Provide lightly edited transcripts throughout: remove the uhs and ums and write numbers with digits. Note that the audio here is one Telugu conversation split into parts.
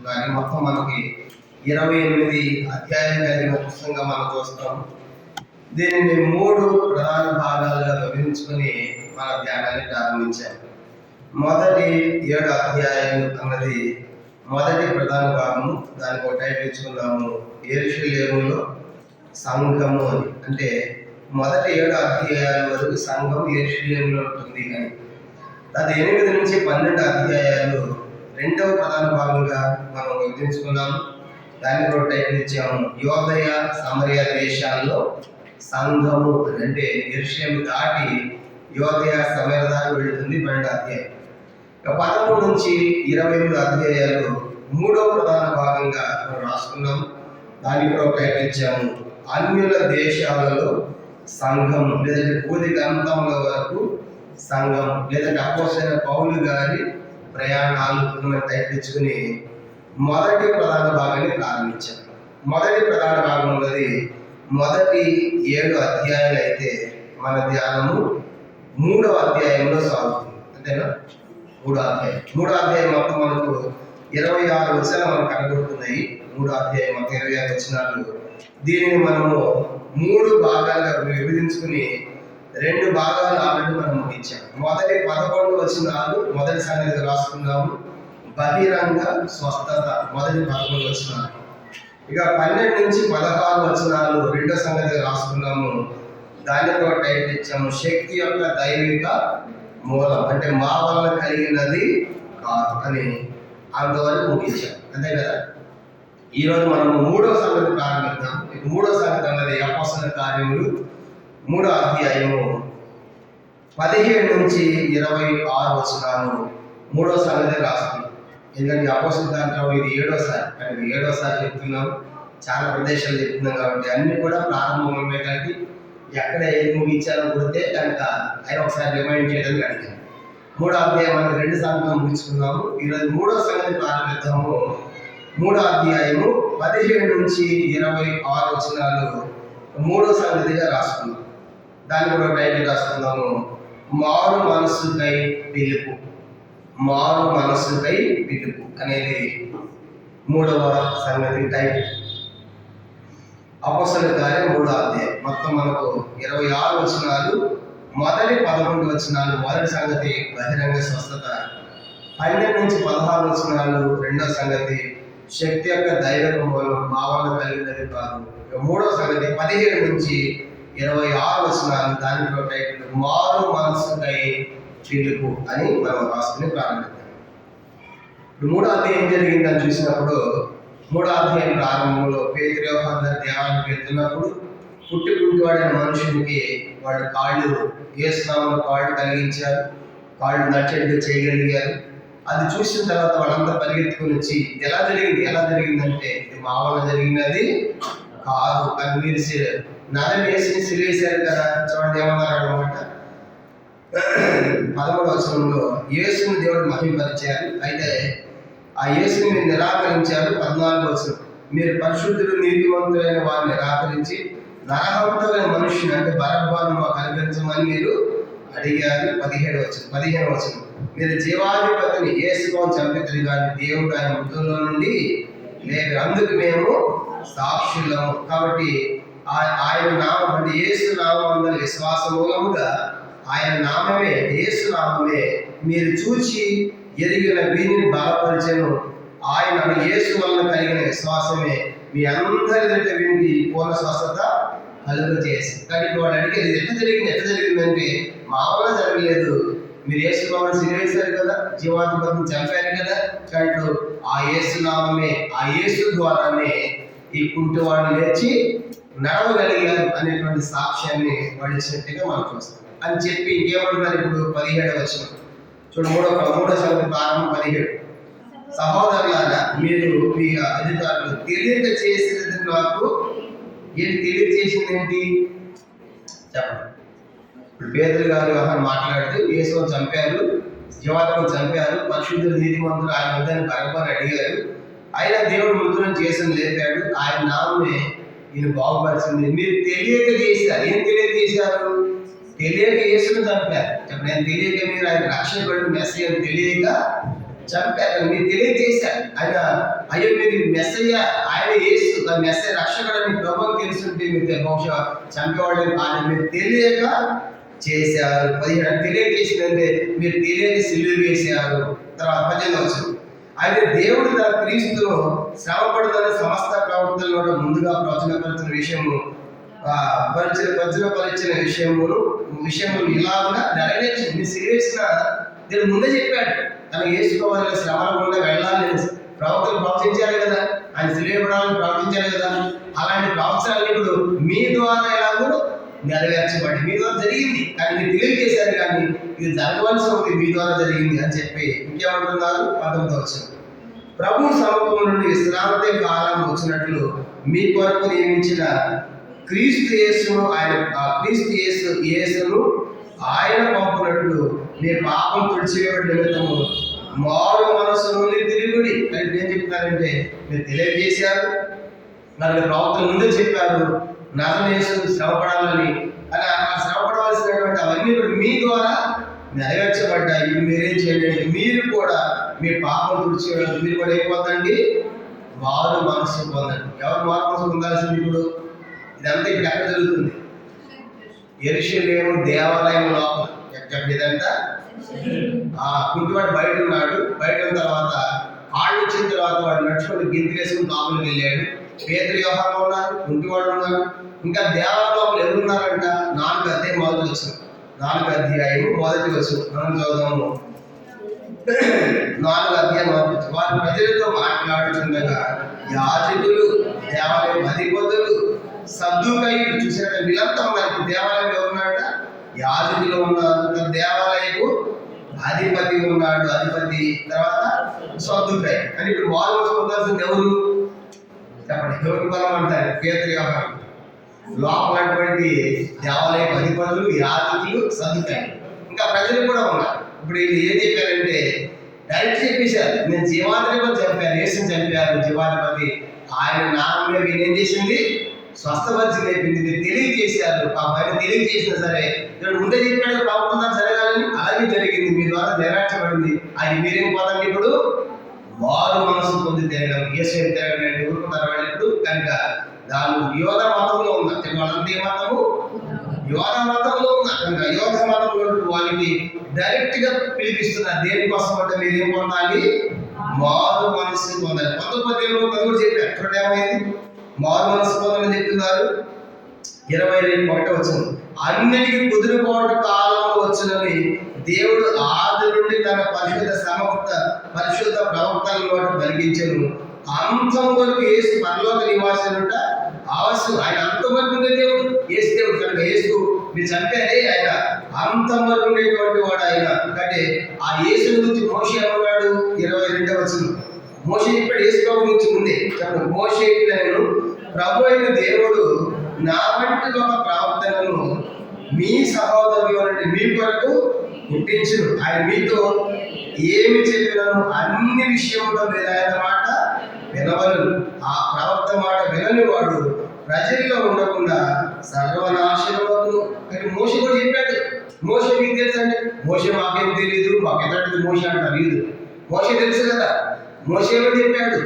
కానీ మొత్తం మనకి 28 అధ్యాయాలు కలిగిన పుస్తకంగా మనం చూస్తాం. దీనిని 3 ప్రధాన భాగాలుగా విభజించుకొని మన ధ్యానాన్ని ప్రారంభించాం. మొదటి 7 అధ్యాయాలు అన్నది మొదటి ప్రధాన భాగము. దానికి ఒక టైటిల్ ఇచ్చుకున్నాము, యెరూషలేములో సంఘము అని. అంటే మొదటి 7 అధ్యాయాల వరకు సంఘం యెరూషలేములో ఉంటుంది. కానీ అది 8 నుంచి 12 అధ్యాయాలు రెండవ ప్రధాన భాగంగా మనం విభజించుకున్నాము. దానికి ఒక టైటిల్ ఇచ్చాము, యోదయ సమరయ దేశాల్లో సంఘము. అంటే యెరూషలేము దాటి యోదయ సమరయ దాటి వెళుతుంది 12 అధ్యాయం. 13 నుంచి 28 అధ్యాయాలు మూడవ ప్రధాన భాగంగా మనం రాసుకున్నాము. దానికి ఒక టైటిల్ ఇచ్చాము, అన్యుల దేశాలలో సంఘం, లేదంటే బూది గంధముల వరకు సంఘం, లేదంటే అపోస్తలుడైన పౌలు గారి ప్రయాణాలు టైటిల్ ఇచ్చుకుని మొదటి ప్రధాన భాగాన్ని ప్రారంభించాం. మొదటి ప్రధాన భాగం ఉన్నది మొదటి 7 అధ్యాయాలు అయితే మన ధ్యానము 3వ అధ్యాయంలో సాగుతుంది. అంతేనా? 3వ అధ్యాయం మొత్తం మనకు 26 వచనాలు మనకు కనబడుతున్నాయి. 3వ అధ్యాయం మొత్తం 26 వచనాలు. దీనిని మనము 3 భాగాలుగా విభజించుకుని 2 భాగాలు ఆల్రెడీ మనం ముగించాం. మొదటి 11 వచనాలు మొదటి సంగతిగా రాసుకున్నాము, బహిరంగ స్వస్థత మొదటి 11 వచనాలు. ఇక 12 నుంచి 16 వచనాలు రెండో సంగతిగా రాసుకున్నాము. దానికి ఒక టైటిల్ ఇచ్చాము, శక్తి యొక్క దైవిక మూలం, అంటే మా వల్ల కలిగినది కాదు అని అంతవరకు ముగించాం. అంతే కదా. ఈరోజు మనం 3వ సంగతి ప్రారంభిద్దాం. 3వ సంగతి అన్నది అపోస్తలుల కార్యములు 3వ అధ్యాయము 17 నుంచి 26 వచనాలు 3వ సంగతి రాసుకున్నాం. ఎందుకంటే అపోస్తలుల దాంట్లో ఇది 7వసారి, కానీ 7వసారి చెప్తున్నాం. చాలా ప్రదేశాలు చెప్తున్నాం కాబట్టి అన్ని కూడా ప్రారంభమే. కానీ ఎక్కడ ఏది ముగించాలో కొడితే కనుక ఆయన ఒకసారి రిమైండ్ చేయడానికి అడిగాను. 3వ అధ్యాయం మనం 2 సార్లు ముగించుకున్నాము. ఈరోజు 3వ సంగతి ప్రారంభిద్దాము. 3వ అధ్యాయము 17 నుంచి 26 వచనాలు 3వ సంగతిగా రాసుకున్నాం. దాన్ని కూడా టైటిల్ రాసుకున్నాము, మారు మనస్సుకై పిలుపు. మారు మనస్సుకై పిలుపు అనేది 3వ సంగతి టైటిల్. అపోస్తలుల కార్యం 3వ అధ్యాయం మొత్తం మనకు 26 వచనాలు. మొదటి 11 వచనాలు మొదటి సంగతి బహిరంగ స్వస్థత. 12 నుంచి 16 వచనాలు రెండవ సంగతి శక్తి యొక్క దైవిక మూలం, మా వల్ల కలిగినది కాదు. 3వ సంగతి 17 నుంచి 26 వచనాలు. దానిలో టైటిల్ మారు మనస్సుకై పిలుపు అని మనం రాసుకుని ప్రారంభిద్దాం. 3వ అధ్యాయం ఏం జరిగిందని చూసినప్పుడు, 3వ అధ్యాయం ప్రారంభంలో పేతురు యోహాను దేవాలయానికి వెళ్తున్నప్పుడు పుట్టివాడైన మనుషునికి వాడు కాళ్ళు యేసునామములో కాళ్ళు కలిగించారు, కాళ్ళు నడిచేట్టుగా చేయగలిగారు. అది చూసిన తర్వాత వాళ్ళంతా పరిగెత్తుకుని వచ్చి ఎలా జరిగిందంటే ఇది మా వల్ల జరిగినది కాదు, కానీ మీరు నరం వేసి సిలివేశారు కదా. చూడండి ఏమన్నారు అనమాట. 13వ వచనంలో యేసుని దేవుడు మహిమపరిచారు, అయితే ఆ యేసుని మీరు నిరాకరించారు. 14వ వచనం, మీరు పరిశుద్ధులు నీతివంతులైన వారిని నిరాకరించి నరహంతమైన మనుషుని అంటే బరబ్బను మాకు అనుగ్రహించమని మీరు అడిగారు. 15వ వచనం, మీరు జీవాధిపతిని యేసును చంపితులు కానీ దేవుడు ఆయన మృతుల్లో నుండి లేదు, అందుకు మేము సాక్షులము. కాబట్టి ఆయన నామం అంటే యేసు నామం అందరి విశ్వాస మూలముగా ఆయన నామమే, యేసు నామమే మీరు చూచి ఎరిగిన వీరిని బలపరిచెను. ఆయన యేసు వలన కలిగిన విశ్వాసమే మీ అందరి వీరికి పూర్ణ స్వస్థత కలుగు చేసి. కాబట్టి వాడు అడిగేది ఎట్లా జరిగిందంటే మా వల్ల జరగలేదు, మీరు యేసు నామం సిలివేశారు కదా, జీవాధిపతిని చంపారు కదా. కాబట్టి ఆ యేసు నామమే, ఆ యేసు ద్వారానే ఈ కుంటివాడు లేచి నడవగలిగారు అనేటువంటి సాక్ష్యాన్ని వాడు ఇచ్చినట్టుగా మనం చూస్తాం అని చెప్పి ఇంకేమంటున్నారు ఇప్పుడు 17వ వచనం చూడు. 3వ సంగతి ప్రారంభం 17, సహోదరులారా మీరు మీ అధికారులు తెలియక చేసినది నాకు తెలియజేసింది ఏంటి చెప్పండి. ఇప్పుడు పేతురు గారు మాట్లాడుతూ యేసును చంపారు, జీవాత్మను చంపారు, పరిశుద్ధులు నీతిమంతులు ఆయన వద్దని బరబ్బని అడిగారు, అయినా దేవుడు మృతులను చేసిన లేపాడు, ఆయన నామే ఈయన బాగుపరిచింది. మీరు తెలియక చేశారు. ఏం తెలియక చేశారు? తెలియక యేసును చంపారు. చెప్పండి, నేను తెలియక మీరు ఆయన రక్షకుడు మెస్సీ అని తెలియక చంపారు. మీరు తెలియజేశారు ఆయన, అయ్యో మీరు మెస్సయ్య, ఆయన యేసు మెస్సయ్య రక్షకుడని ప్రభువుకి తెలుసుంటే మీరు బహుశా చంపేవాళ్ళని కానీ మీరు తెలియక చేశారు. 15 తెలియజేసిందంటే మీరు తెలియక సిలువ వేశారు. తర్వాత 18 వచ్చింది, అయితే దేవుడు తన క్రీస్తును శ్రమపడుతున్న సమస్త ప్రవర్తనలో ముందుగా ప్రవచనపరిచిన పరిచిన విషయమును ఇలాగా నెరవేర్చి మీరు సిలువేసిన దేవుడు ముందే చెప్పాడు. తను యేసుకోవాలని శ్రమల గుండా వెళ్ళాలని ప్రవక్తలు ప్రవచించారు కదా, ఆయన సిలువేయబడాలని ప్రవచించారు కదా. అలాంటి ప్రవచనాలు ఇప్పుడు మీ ద్వారా ఎలాగో నెరవేర్చబడి మీ ద్వారా జరిగింది. కానీ మీరు తెలియజేశారు, కానీ ఇది జరగవలసి ఉంది మీ ద్వారా జరిగింది అని చెప్పి ఇంకేమంటున్నారు 19 వచ్చిన, ప్రభు సమూహం నుండి విశ్రాంతి కాలం వచ్చినట్లు మీ కొరకు నియమించిన క్రీస్తు యేసును ఆయన పంపినట్లు మీ పాపం తుడిచివేయబడి నిమిత్తము మారు మనసు నుండి తిరుగుడి అని ఏం చెప్తున్నారంటే మీరు తెలియజేశారు. మరి ప్రవక్తలు ముందే చెప్పారు నజరేయుడు యేసు శ్రమపడాలని, అలా శ్రమపడవలసినటువంటి అవన్నీ కూడా మీ ద్వారా నెరవేర్చబడ్డాయి. ఇప్పుడు మీరేం చేయండి, మీరు కూడా మీ పాపం తుడిచివేయడం, మీరు కూడా అయిపోతండి మారు మనసు పొందండి. ఎవరు మారు మనసు పొందాల్సింది? ఇప్పుడు ఇదంతా ఇప్పుడు ఎక్కడ జరుగుతుంది? యెరూషలేము దేవాలయం లోపల. ఎక్కడ ఇదంతా కుంటివాడు బయట ఉన్నాడు. బయట ఉన్న తర్వాత ఆళ్ళు వచ్చిన తర్వాత వాడు నడుచుకుంటూ గింతులేసుకుని లోపలికి వెళ్ళాడు. పేతురు యోహాను ఉన్నారు, కుంటివాడు ఉన్నాడు. ఇంకా దేవాలయం లోపల ఎవరున్నారంట? 4 అధ్యాయం మొదటి వచ్చిన 4 అధ్యాయం మొదటి వచ్చిన మనం చదువుదాము. 4 అధ్యాయం మొదటి వచ్చిన, వారి ప్రజలతో మాట్లాడుతుండగా యాజకులు, దేవాలయం అధిపతులు, సద్దూకయ్యులు, చూసారా వీళ్ళంతా ఉన్నారు. దేవాలయంలో ఉన్నాడ యాజకులు ఉన్నారు, దేవాలయపు అధిపతి ఉన్నాడు, అధిపతి తర్వాత సద్దూకయ్య అని. ఇప్పుడు వారు పొందాల్సింది ఎవరు చెప్పండి? ఎవరి బలం అంటారు? పేతురు యోహాను లోపలటువంటి దేవాలయపు అధిపతులు, యాజకులు, సద్దూకయ్యులు, ఇంకా ప్రజలు కూడా ఉన్నారు. ఇప్పుడు వీళ్ళు ఏం చెప్పారంటే డైరెక్ట్ చెప్పేశారు, నేను జీవాధిపతి చంపాను, యేసుని చంపారు జీవాధిపతి, ఆయన నామమే వీళ్ళు ఏం చేసింది స్వస్థపరిచి లేపింది. మీరు తెలియజేశారు, ఆ పైన తెలియజేసినా సరే ఇక్కడ ముందే చెప్పాడు ప్రవక్త జరగాలని, అలాగే జరిగింది, మీ ద్వారా నెరవేర్చబడింది. అది మీరేం పోదండి ఇప్పుడు వారు మనసు పొంది తిరగడం, యేసు తిరగడం ఊరుకున్నారు వాళ్ళు ఇప్పుడు. కనుక దాని యోధ మతంలో ఉన్నారు. వాళ్ళంతా ఏ మతము? యోధ మతంలో ఉన్నారు. కనుక యోధ మతంలో వాళ్ళకి డైరెక్ట్ గా పిలిపిస్తున్నారు. దేనికోసం అంటే మీరు ఏం పొందాలి? మారు మనసు పొందాలి. 19 చెప్పారు. చూడండి ఏమైంది? మారు మనసు పొందాలని చెప్తున్నారు. 21 వచ్చింది, అన్నిటికీ కుదిరిపోవట కాలం వచ్చినని దేవుడు ఆది నుండి తన పరిశుద్ధ ప్రవక్తల పలికించను. అంతం వరకు యేసు పరలోక నివాసులుంట అవశ్యం. ఆయన అంతం వరకు ఉండే దేవుడు యేసు దేవుడు. కనుక యేసు మీరు చంపారే, ఆయన అంతం వరకు ఉండేటువంటి వాడు ఆయన. అంటే ఆ యేసు గురించి మోషే ఏమన్నాడు? 22 వచ్చింది, మోషే చెప్పాడు యేసు ప్రభు గురించి ముందే చెప్పండి. మోషే నేను ప్రభు అయిన దేవుడు నా వంటి ఒక ప్రవర్తనను మీ సహోదరుల నుండి మీ కొరకు పుట్టించును. ఆయన మీతో ఏమి చెప్పినాను అన్ని విషయంలో మీరు ఆయన మాట వినవలను. ఆ ప్రవర్తన మాట వినని వాడు ప్రజల్లో ఉండకుండా సర్వనాశనమవును. కానీ మోషే కూడా చెప్పాడు. మోషే మీకు తెలుసు అండి? మోషే మాకేం తెలియదు, మాకు ఎలాంటిది మోషే అంటారు లేదు. మోషే తెలుసు కదా. మోషే కూడా చెప్పాడు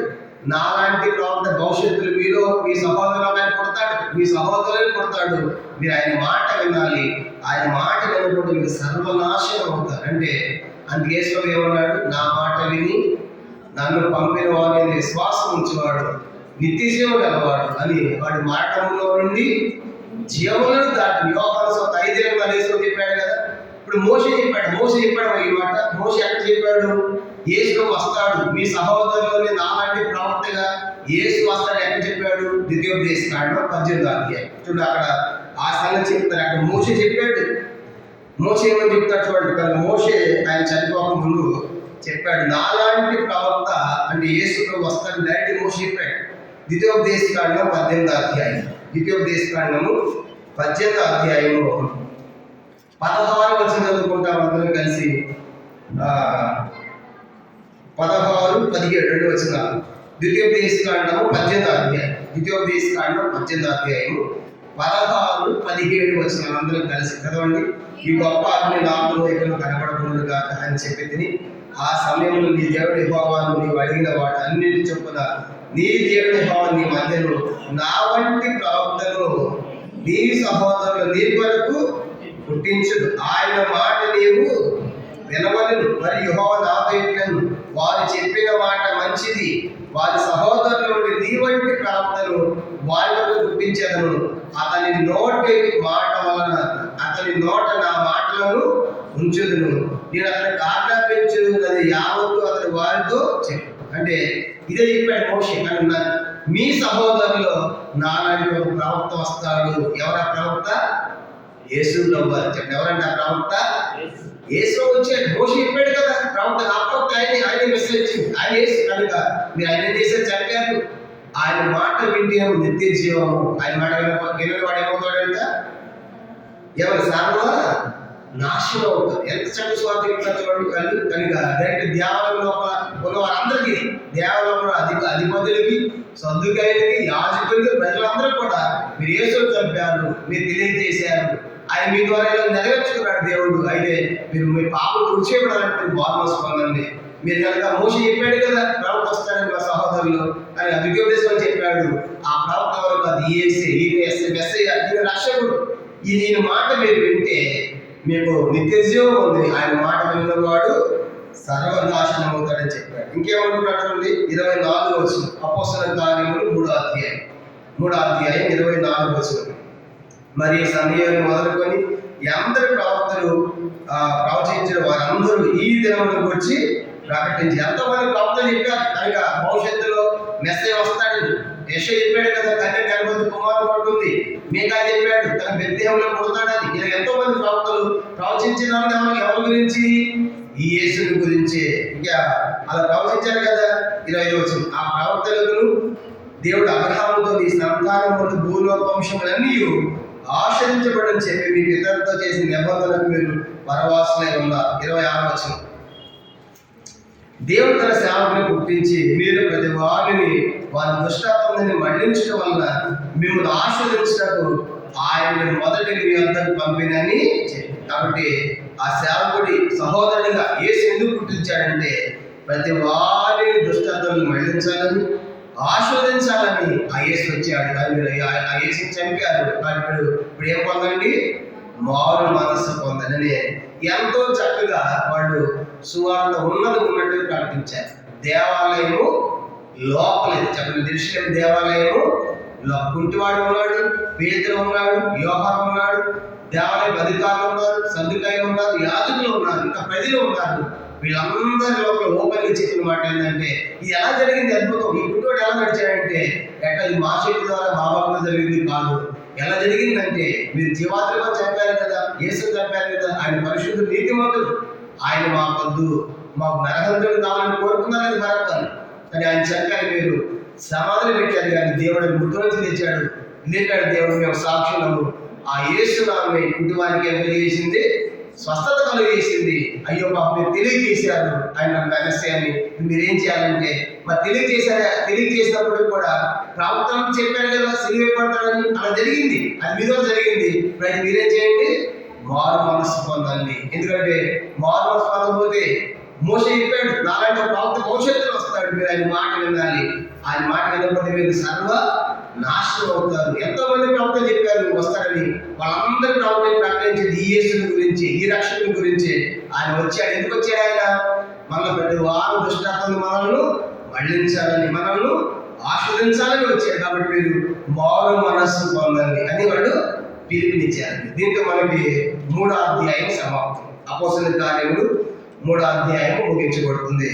నాలాంటి ప్రవర్తన భవిష్యత్తులో మీలో మీ సహోదరులు పుడతాడు, మీ సహోదరులు పుడతాడు, మీరు ఆయన మాట వినాలి. ఆయన మాట వినకుండా మీరు సర్వనాశనం అవుతారు. అంటే అందుకే యేసు ఏమన్నాడు? నా మాట విని నన్ను పంపిన వారి విశ్వాసం ఉంచేవాడు నిత్యజీవ గలవాడు అని. వాడి మాటంలో నుండి జీవములను దాటి యోహాను 5 చెప్పాడు కదా. ఇప్పుడు మోషే చెప్పాడు ఈ మాట. మోషే ఎక్కడ చెప్పాడు? యేసు వస్తాడు, మీ సహోదరులని నాలాంటి ప్రవక్తగా యేసు వస్తాడు ఎక్కడ చెప్పాడు? ద్వితీయోపదేశకాండం 18 అధ్యాయం. చూడు అక్కడ ఆ సంగతి చెప్తారు. అక్కడ మోషే చెప్పాడు. మోషే ఏమని చెప్తాడు చూడండి. కానీ మోషే ఆయన చనిపోక ముందు చెప్పాడు నాలాంటి ప్రవక్త అంటే యేసు వస్తాడు డైరెక్ట్ మోషే చెప్పాడు. ద్వితీయోపదేశకాండం 18 అధ్యాయం. ద్వితీయోపదేశకాండము 18 అధ్యాయము 16 వచ్చిన చదువుకుంటాం అందరం కలిసి. 16, 17 వచ్చిన ద్వితీయోపదేశకాండము 18 అధ్యాయం. ద్వితీయోపదేశకాండం 18 అధ్యాయము 16, 17 వచ్చిన అందరం కలిసి చదవండి. ఈ గొప్ప అగ్ని నాకును ఇక్కడ కనబడకుండా అని చెప్పి ఆ సమయంలో నీ దేవుడి యెహోవాను నీవు అడిగిన వాటి అన్నిటి చొప్పున నీ దేవుడి యెహోవా నీ మధ్యను నా వంటి ప్రవక్తను నీ సహోదరులు నీ కొరకు పుట్టించుడు. ఆయన మాట నీవు వినవలను. మరి యెహోవా నాతో ఇట్లెను, వారు చెప్పిన మాట మంచిది, వారి సహోదరుల నుండి నీ వంటి ప్రవక్తను వారి వరకు పుట్టించెదను. అతని నోటి మాట వలన అతని నోట నా మాటలను ఉంచుదును. నేను అతనికి ఆజ్ఞాపించున్నది యావత్తు అతని వారితో చెప్పు. అంటే ఇదే చెప్పాడు మోషే. కానీ మీ సహోదరులో నాలాంటి ఒక ప్రవక్త వస్తాడు. ఎవరా ప్రవక్త? యేసు ప్రభువారు. చెప్పండి, ఎవరంటే ఆ ప్రవక్త? యేసు వచ్చాడు. మోషే చెప్పాడు కదా, ప్రవక్త నా ప్రవక్త ఆయన మెసేజ్ ఇచ్చింది. ఆయన యేసు కనుక మీరు ఆయన ఏం చేశారు? చెప్పారు. ఆయన మాట వింటే నిత్య జీవము. ఆయన మాట వినని వాడు ఏమవుతాడంట? ఎవరు సర్వ నాశనం అవుతారు. ఎంత చక్కటి స్వార్థ చెప్తారు చూడండి. కనుక డైరెక్ట్ దేవాలయం లోపల ఉన్న వారందరికీ, దేవాలయంలో అధిపతులకి, సద్దుకాయలకి, యాజకులకి, ప్రజలందరూ కూడా మీరు యేసుని చంపారు, మీరు తెలియజేశారు, ఆయన మీ ద్వారా ఇలా నెరవేర్చుకున్నాడు దేవుడు. అయితే మీరు మీ పాపలు తుడిచేయబడాలంటే బాల్మస్ పొందండి. మీరు కనుక మోషే చెప్పాడు కదా, ప్రవక్త వస్తాడని మా సహోదరులు అని విజ్ఞప్తిస్తూ చెప్పాడు. ఆ ప్రవక్త వరకు అది ఈయన రక్షకుడు. ఈయన మాట మీరు వింటే మీకు నిత్య జీవం ఉంది. ఆయన మాట విన్నవాడు సర్వనాశనం అవుతాడని చెప్పాడు. ఇంకేమంటున్నాడు? 24 వచనం, అపోస్తలుల కార్యములు 3వ అధ్యాయం 24 వచనం. మరి సమయాన్ని మొదలుకొని ఎందరి ప్రవక్తలు ప్రవచించిన వారందరూ ఈ దినమును గురించి ప్రకటించి, ఎంతమంది ప్రవక్తలు చెప్పారు కనుక భవిష్యత్తులో మెస్సయ్య వస్తాడు. యెషయా చెప్పాడు కదా, కన్య గర్భవతి కుమారుడు ఉంటుంది. మీకా చెప్పాడు తన బెత్లెహేములో పుడతాడని. ఇలా ఎంతో మంది ప్రవక్తలు ప్రవచించిన ఎవరి గురించి? ఈ యేసుని గురించి. ఇంకా అలా ప్రవచించారు కదా. 25 వచనం, ఆ ప్రవక్తలకు దేవుడు అబ్రహాముతో నీ సంతానములు భూలోక వంశములన్నీ ఆశ్రయించబడని చెప్పి మీ పితరులతో చేసిన నిబంధనకు మీరు పరవాసులై ఉన్నారు. 26 వచనం, దేవుడు తన సేవకుని పుట్టించి మీరు ప్రతి వారిని వారి దుష్టాత్మని మళ్లించడం వలన మిమ్మల్ని ఆశీర్వదించినట్టు ఆయన మొదటి మీ అందరికి పంపినని చెప్పి. కాబట్టి ఆ సేవకుడి సహోదరుడిగా యేసు ఎందుకు పుట్టించాడంటే ప్రతి వారిని దుష్టాత్మని మళ్లించాలని, ఆశీర్వదించాలని ఆ యేసు వచ్చాడు. ఆ యేసుని చంపారు. ఇప్పుడు ఏం పొందండి? మారు మనస్సు పొందని ఎంతో చక్కగా వాళ్ళు సువార్త ఉన్నట్టు ప్రకటించారు. దేవాలయము లోపలేదు. చెప్పండి, యెరూషలేము దేవాలయము కుంటివాడు ఉన్నాడు, పేతురు ఉన్నాడు, యోహాను ఉన్నాడు, దేవాలయం అధికారులు ఉన్నారు, సద్దుకాయలు ఉన్నారు, యాజకులు ఉన్నారు, ఇంకా ప్రజలు ఉన్నారు. వీళ్ళందరి లోపల ఓపెన్గా చెప్పిన మాట ఏంటంటే ఇది ఎలా జరిగింది అద్భుతం. ఈ పుట్టువాడు ఎలా నడిచాడంటే ఎట్లా ఇది మా చేతి ద్వారా మా బాబుగా జరిగింది కాదు. ఎలా జరిగిందంటే మీరు జీవాత్మగా చెప్పారు కదా, యేసు చెప్పారు కదా, ఆయన పరిశుద్ధుడు నీతిమంతుడు, ఆయన మా వద్దు మాకు నరహంతుడు కావాలని కోరుకున్నారని మరొకరు. కానీ ఆయన చెప్పారు మీరు సమాధులు పెట్టారు కానీ దేవుడు మృతి నుంచి తెచ్చాడు. లేపాడు దేవుడు, మేము సాక్షులము. ఆ యేసు నామే కుటుంబానికి ఏం కలిగేసింది? స్వస్థత కలిగేసింది. అయ్యో పాప మీరు తెలియజేశారు ఆయన రహస్యాన్ని. మీరేం చేయాలంటే మరి తెలియజేసినప్పుడు కూడా ప్రవక్తలకు చెప్పారు కదా సిలువ పడతాడని. అలా జరిగింది, అది మీతో జరిగింది. ప్రతి మీరేం చేయండి? మారు మనసు పొందండి. ఎందుకంటే మారు మనసు పొందకపోతే మోషే చెప్పాడు నాలాంటి ప్రవక్త భవిష్యత్తులో వస్తాడు, మీరు ఆయన మాట వినాలి. ఆయన మాట వినకపోతే మీరు సర్వ నాశనం అవుతారు. ఎంతో మంది ప్రవక్తలు చెప్పారు వస్తాడని. వాళ్ళందరూ ప్రవక్తలు ప్రకటించేది ఈ యేసుని గురించి, ఈ రక్షకుని గురించి. ఆయన వచ్చాడు. ఎందుకు వచ్చాడు? ఆయన మన ప్రతి వారు దుష్టాత్మను మనల్ని మళ్లించాలని, మనల్ని ఆస్వాదించాలని వచ్చాడు. కాబట్టి మీరు మారు మనస్సు పొందండి అని వాళ్ళు పిలుపునిచ్చారు. దీంతో మనకి 3వ అధ్యాయం సమాప్తం. అపోస్తలుల కార్యములు 3వ అధ్యాయం ముగించబడుతుంది.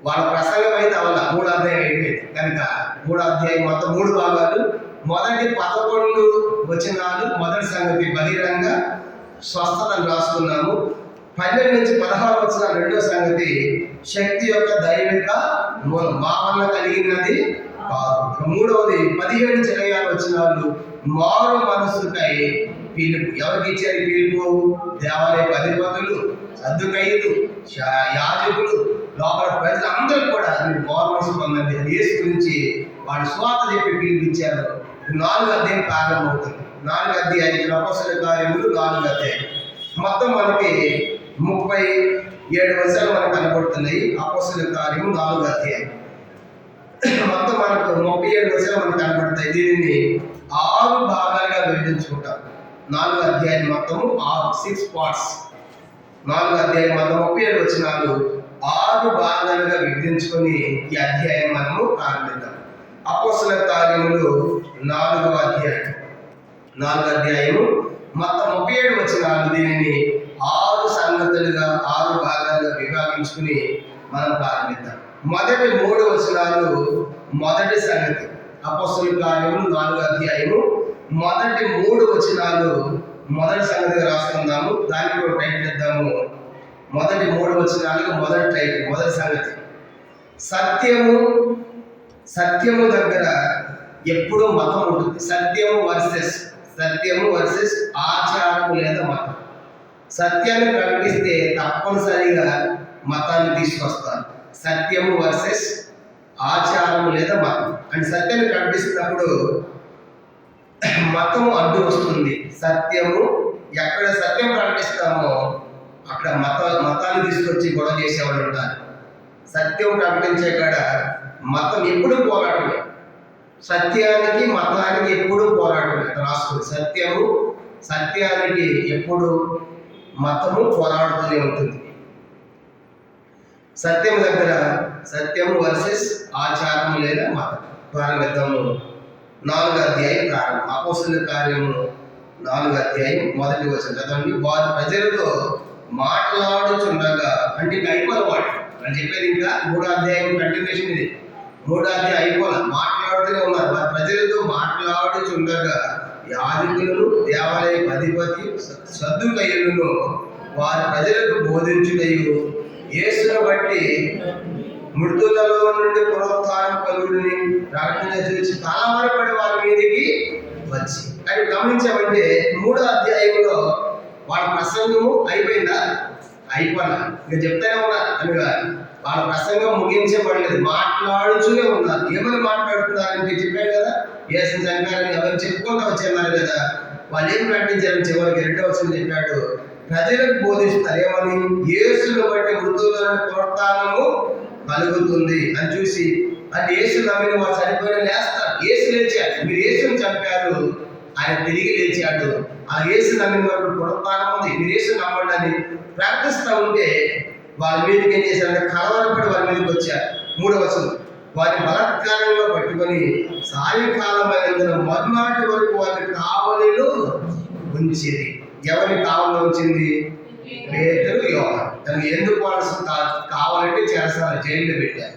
వాళ్ళ ప్రసంగం అయితే అవల 3వ అధ్యాయం అయిపోయింది కనుక 3వ అధ్యాయం మొత్తం 3 భాగాలు. మొదటి 11 వచనాలు మొదటి సంగతి బహిరంగ స్వస్థతను రాసుకున్నాము. 12 నుంచి 16 వచనాలు రెండో సంగతి శక్తి యొక్క దైవిక మూలం, మా వల్ల కలిగినది కాదు. మూడవది 17 నుంచి 26 వచనాలు మారు మనస్సుకై పిలుపు. ఎవరికి ఇచ్చారు పిలుపు? దేవాలయ అధిపతులు, సద్దుకయ్యులు, యాజకులు, లోపల ప్రజలందరూ కూడా మీరు మారు మనసు పొందండి. యేసు గురించి వాళ్ళు స్వార్థ చెప్పి పిలిపించారు. 4వ అధ్యాయం ప్రారంభమవుతుంది. 4వ అధ్యాయం అపోస్తలుల కార్యములు 4వ అధ్యాయం మొత్తం మనకి 30 7 వచనాలు మనకు కనబడుతున్నాయి. అపోస్తలుల కార్యము 4వ అధ్యాయం. మొత్తం మనకు 37 వచనాలు మనకు కనబడతాయి. దీనిని 6 భాగాలుగా విభజించుకుంటాం. 4వ అధ్యాయం మొత్తము 6 పార్ట్స్. 4వ అధ్యాయం మొత్తం 37 వచనాలు 6 భాగాలుగా విభజించుకొని ఈ అధ్యాయం మనము ప్రారంభిద్దాం. అపోస్తలుల కార్యములు 4వ అధ్యాయం. 4వ అధ్యాయము మొత్తం 37 వచనాలు. దీనిని 6 సంగతులుగా 6 భాగాలుగా విభాగించుకుని మనం ప్రారంభిద్దాం. మొదటి 3 వచనాలు మొదటి సంగతి. అపోస్తలుల కార్యములు 4వ అధ్యాయము మొదటి 3 వచనాలు మొదటి సంగతిగా రాసుకుందాము. దానికి కూడా టైటిల్ ఇద్దాము. మొదటి 3 వచనాలకు మొదటి టైటిల్, మొదటి సంగతి. సత్యము దగ్గర ఎప్పుడూ మతం ఉంటుంది. సత్యము వర్సెస్ ఆచారము లేదా మతం. సత్యాన్ని ప్రకటిస్తే తప్పనిసరిగా మతాన్ని తీసుకొస్తారు. సత్యము వర్సెస్ ఆచారము లేదా మతం. అంటే సత్యాన్ని ప్రకటిస్తున్నప్పుడు మతము అడ్డు వస్తుంది. ఎక్కడ సత్యం ప్రకటిస్తామో అక్కడ మతాన్ని తీసుకొచ్చి గొడవ చేసేవాళ్ళు ఉంటారు. సత్యం ప్రకటించే కాడ మతం ఎప్పుడు పోరాటమే. సత్యానికి మతానికి ఎప్పుడు పోరాటమే. రాసుకోండి. సత్యానికి ఎప్పుడు మతము పోరాడుతూనే ఉంటుంది. సత్యం దగ్గర సత్యము వర్సెస్ ఆచారము లేదా మతం. ప్రారంభిద్దాము. 4వ అధ్యాయం ప్రారంభం. అపోస్తలుల కార్యము 4వ అధ్యాయం మొదటి వచనం చదవండి. వారు ప్రజలతో మాట్లాడుచుండగా, అంటే ఇంకా అయిపోవాలి అని చెప్పేది. ఇంకా 3వ అధ్యాయం కంటిన్యూషన్ ఇది. 3వ అధ్యాయం అయిపోవాలి, మాట్లాడుతూనే ఉన్నారు. వారి ప్రజలతో మాట్లాడుచుండగా యాజకులను దేవాలయ అధిపతి సద్దుకయ్యులను వారి ప్రజలకు బోధించుటయు యేసును బట్టి మృతులలో నుండి పునరుత్థానం కలుగుని ప్రకటన చూసి కాలమరపడి వారి మీదకి వచ్చి. అని గమనించామంటే 3వ అధ్యాయంలో వాళ్ళ ప్రసంగము అయిపోయిందా? అయిపోయినా ఇంకా చెప్తానే ఉన్నారు. అనగా వాళ్ళ ప్రసంగం ముగించబడలేదు, మాట్లాడుతూనే ఉన్నారు. ఏమని మాట్లాడుతున్నారంటే చెప్పారు కదా, యేసు చంపారని ఎవరు చెప్పుకుంటూ వచ్చేవారు కదా. వాళ్ళు ఏం ప్రకటించారని చివరికి 2వ వచనం చెప్పాడు. ప్రజలకు బోధిస్తారు ఏమని? యేసును బట్టి మృతులను పునరుత్థానము కలుగుతుంది అని చూసి, అంటే యేసు నమ్మిన వారు చనిపోయిన లేస్తారు. యేసు లేచాడు, మీరు యేసుని చంపారు, ఆయన తిరిగి లేచాడు. ఆ యేసు నమ్మిన వారు పునరుత్థానం ఉంది, మీరు యేసు నమ్మండి అని ప్రార్థిస్తూ ఉంటే వాళ్ళ మీదకి ఏం చేశారంటే కలవరపడి వాళ్ళ మీదకి వచ్చారు. 3వ వచనం. వారిని బలాత్కారంగా పట్టుకొని సాయంకాలం అయినందున మర్నాటి వరకు వారిని కావలిలో ఉంచింది. ఎవరిని కావలిలో ఉంచింది? పేతురు, యోహాను. దానికి ఎందుకు వాళ్ళు కావాలంటే చేస్తారు, జైల్లో పెట్టారు.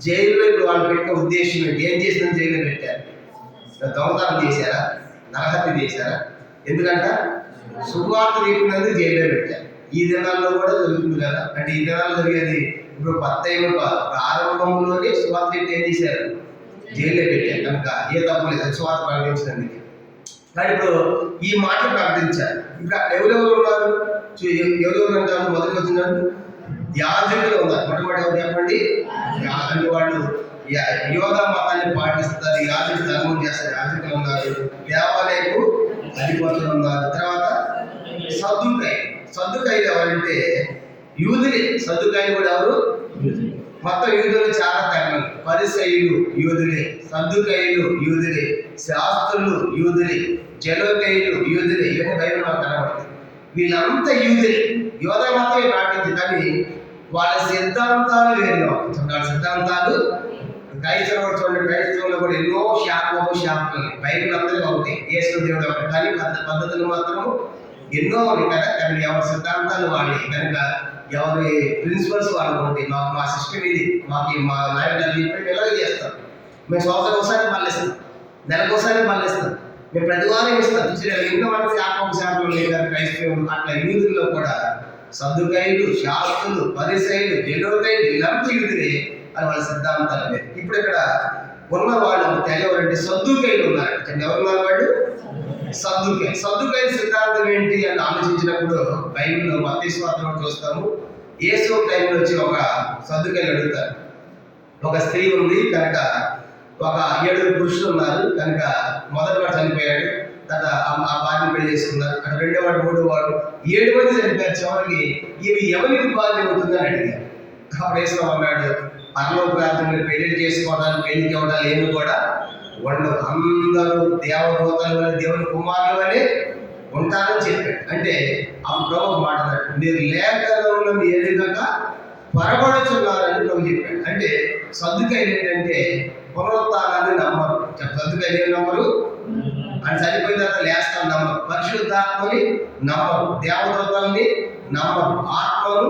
జైల్లో వాళ్ళు పెట్టిన ఉద్దేశం ఏంటి? ఏం చేసిన జైల్లో పెట్టారు? దొంగతనం చేశారా? నరహత్య చేశారా? ఎందుకంట సువార్త చెప్పినందుకు జైల్లో పెట్టారు. ఈ దినాల్లో కూడా జరుగుతుంది కదా. అంటే ఈ దినాల్లో జరిగేది ఇప్పుడు కొత్తగా కాదు, ప్రారంభంలోనే సువార్త ఏం చేశారు? జైల్లో పెట్టారు. కనుక ఏ తప్పు లేదు సువార్త ప్రకటించినందుకు. కానీ ఇప్పుడు ఈ మాట ప్రకటించారు. ఇంకా ఎవరెవరు ఉన్నారు? ఎవరెవరు అంటారు? మొదటి వచ్చినారు యాజకులు ఉన్నారు. మొట్టమొదటి ఎవరు చెప్పండి? అంటే వాళ్ళు యోగా మతాన్ని పాటిస్తారు, యాజకులు ధర్మం చేస్తారు. యాజకులు ఉన్నారు, దేవాలయకు అధిపతులు ఉన్నారు. తర్వాత సద్దుకాయలు ఎవరంటే యూదులే. సద్దుకాయలు కూడా ఎవరు? మొత్తం యూదులు చాలా తగిన. పరిసయ్యులు యూదులే, సద్దుకాయలు యూదులే, శాస్త్రులు యూదులే, జలోకయులు యూదులే. ఇవన్నీ బైబిల్ మనకు కనబడుతుంది. వీళ్ళంతా యూదులే. యోధ మాత్రమే పాటించింది, కానీ వాళ్ళ సిద్ధాంతాలు వేరుగా ఉంటాయి. వాళ్ళ సిద్ధాంతాలు క్రైస్తవులు చూడండి, క్రైస్తవులు కూడా ఎన్నో శాఖలు. బైబిల్ అందరికీ ఒకటి, యేసు దేవుడు ఒకటి, కానీ పద్ధతులు మాత్రం ఎన్నో ఉన్నాయి కదా. కానీ ఎవరి సిద్ధాంతాలు వాళ్ళే. కనుక ఎవరి ప్రిన్సిపల్స్ వాళ్ళకు ఉంటాయి. మా సిస్టమ్ ఇది, మా నాయకులు చెప్పి ఎలాగ చేస్తాం. మేము సంవత్సరం ఒకసారి మళ్ళిస్తాం, నెలకోసారి మళ్ళిస్తాం, మేము ప్రతి వారం ఇస్తాం. ఎన్నో మనకి శాఖలు లేదు క్రైస్తవులు. అట్లా యూదుల్లో కూడా సద్దుకాయలు, శాస్త్రులు, పరిసయ్యులు, జలోకయులు వీళ్ళంతా యూదులే అని వాళ్ళ సిద్ధాంతాలు లేదు. ఇప్పుడు ఇక్కడ ఉన్న వాళ్ళు ఎవరంటే సద్దుకాయలు ఉన్నారు. ఎవరున్నారు వాళ్ళు? సద్దుకాయల సిద్ధాంతం ఏంటి అని ఆలోచించినప్పుడు బైబిల్లో మత్తయి సువార్తలో చూస్తాము. యేసు టైంలో వచ్చి ఒక సద్దుకాయలు అడుగుతారు. ఒక స్త్రీ ఉంది కనుక, ఒక 7 పురుషులు ఉన్నారు కనుక, మొదటి వాడు చనిపోయాడు, తర్వాత ఆ భార్యను పెళ్లి చేసుకున్నారు. అక్కడ 2వ వాడు 3వ వాడు 7 మంది చనిపోయారు. చివరికి ఇవి ఎవరికి బాధ్యత అవుతుందని అడిగారు. అప్పుడు యేసు అన్నాడు, పరలోక రాజ్యంలో పెళ్లి చేసుకోవడానికి పెళ్లికి ఇవ్వడాలు ఏమి కూడా ఉండవు, అందరూ దేవదూతల వల్ల దేవుని కుమారుల వల్లే ఉంటారని చెప్పాడు. అంటే అప్పుడు ప్రభు మాట్లాడాడు, మీరు లేఖనంలో ఏ విధంగా పొరబడుతున్నారని ప్రభు చెప్పాడు. అంటే సద్దుకాయలు ఏంటంటే పునరుత్థానాన్ని నమ్మరు. సద్దుకాయలు ఏమి నమ్మరు? అని చనిపోయిన తర్వాత లేస్తాను నమ్మరు, పరిశుద్ధాత్మని నమ్మరు, దేవదూతల్ని నమ్మరు, ఆత్మను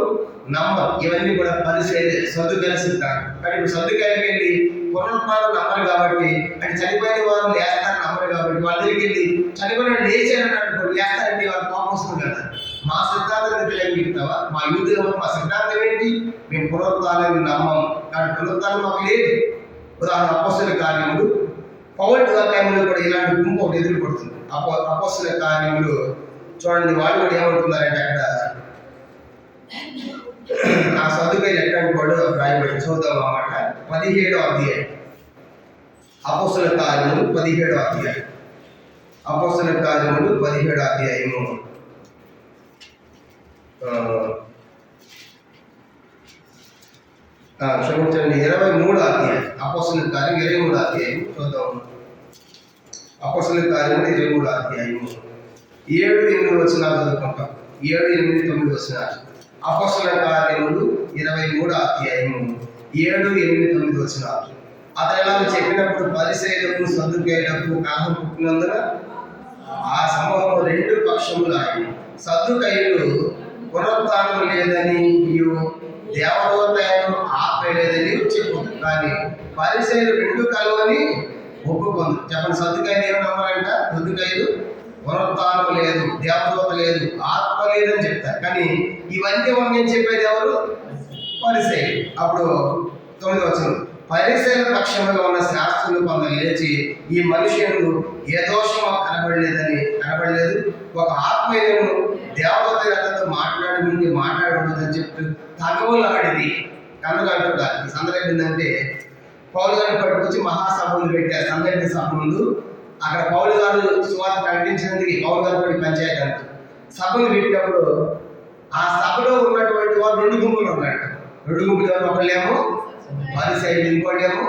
నమ్మరు. ఇవన్నీ కూడా పరిశీలి సద్దుకాయలు సిద్ధాంతం. కానీ ఇప్పుడు సద్దుకాయలకి వెళ్ళి పునరుత్థానం నమ్మరు కాబట్టి, అంటే చనిపోయిన వారు లేస్తారని నమ్మరు కాబట్టి వాళ్ళ దగ్గరికి వెళ్ళి చనిపోయిన లేచారని అనుకోండి, లేస్తారంటే వాళ్ళ కోపం వస్తుంది కదా. మా సిద్ధాంతం చెప్తావా? మా యూదులు మా సిద్ధాంతం ఏంటి? మేము పునరుత్థానాన్ని నమ్మం, కానీ పునరుత్థానం మాకు లేదు. ఉదాహరణ అపోస్తల కార్యములు, పౌలు టైంలో కూడా ఇలాంటి గుంపు ఒకటి ఎదురుపడుతుంది. అపోస్తల కార్యములు చూడండి, వాళ్ళు కూడా ఏమంటున్నారంటే అక్కడ ఆ సద్దుకాయలు ఎట్లాంటి వాడు రాయబడి చూద్దాం అన్నమాట. 17వ అధ్యాయం అపోస్తల కార్యములు 17వ అధ్యాయం అపోస్తల కార్యములు 17వ అధ్యాయము క్షమించండి 23వ అధ్యాయం అపోస్తల కార్యం 23వ అధ్యాయం చూద్దాం. అపోస్తల కార్యములు 23వ అధ్యాయము 7-8 వచనాలు చదువుకుంటాం. 7-8-9 వచనాలు. అపోస్తల కార్యములు 23వ అధ్యాయము 7-8-9 వచనాలు. అతను ఎలా చెప్పినప్పుడు పరిసయ్యులకు సద్దుకాయులకు కలహం పుట్టినందున ఆ సమూహం 2 పక్షములు ఆయన. సద్దుకాయులు పునరుత్థానం లేదని దేవదూతలను ఆత్మ లేదని చెప్పు, కానీ పరిసయ్యులు 2 కలవని ఒప్పుకుంది. చెప్పండి, సద్దుకాయలు ఏమి నమ్మాలంట? సద్దుకాయలు పునరుత్థానం లేదు, దేవదూత లేదు, ఆత్మ లేదని చెప్తారు. కానీ ఇవన్నీ మనం చెప్పేది ఎవరు? పరిసయ్యులు. అప్పుడు 9వ వచనం, పరిసయ్యుల పక్షంలో ఉన్న శాస్త్రులు కొందరు లేచి, ఈ మనుషులు ఏ దోషం కనబడలేదు, ఒక ఆత్మీయులను దేవదూతలతో మాట్లాడకూడదని చెప్తూ తగవులాడిది. కనుగంటుడా ఈ సందర్భం ఏంటంటే, పౌలు గారిని పట్టుకొచ్చి మహాసభలు పెట్టారు. సందర్భ సభ ముందు అక్కడ పౌలు గారు సువార్త ప్రకటించినందుకు పౌలు గారు కూడా పంచాయతీ అంట సభలు పెట్టినప్పుడు ఆ సభలో ఉన్నటువంటి వారు 2 గుంపులు ఉన్నాడు. 2 గుంపులు ఎవరు? ఒకళ్ళేమో పరిసయ్యులు, ఇంకోటేమో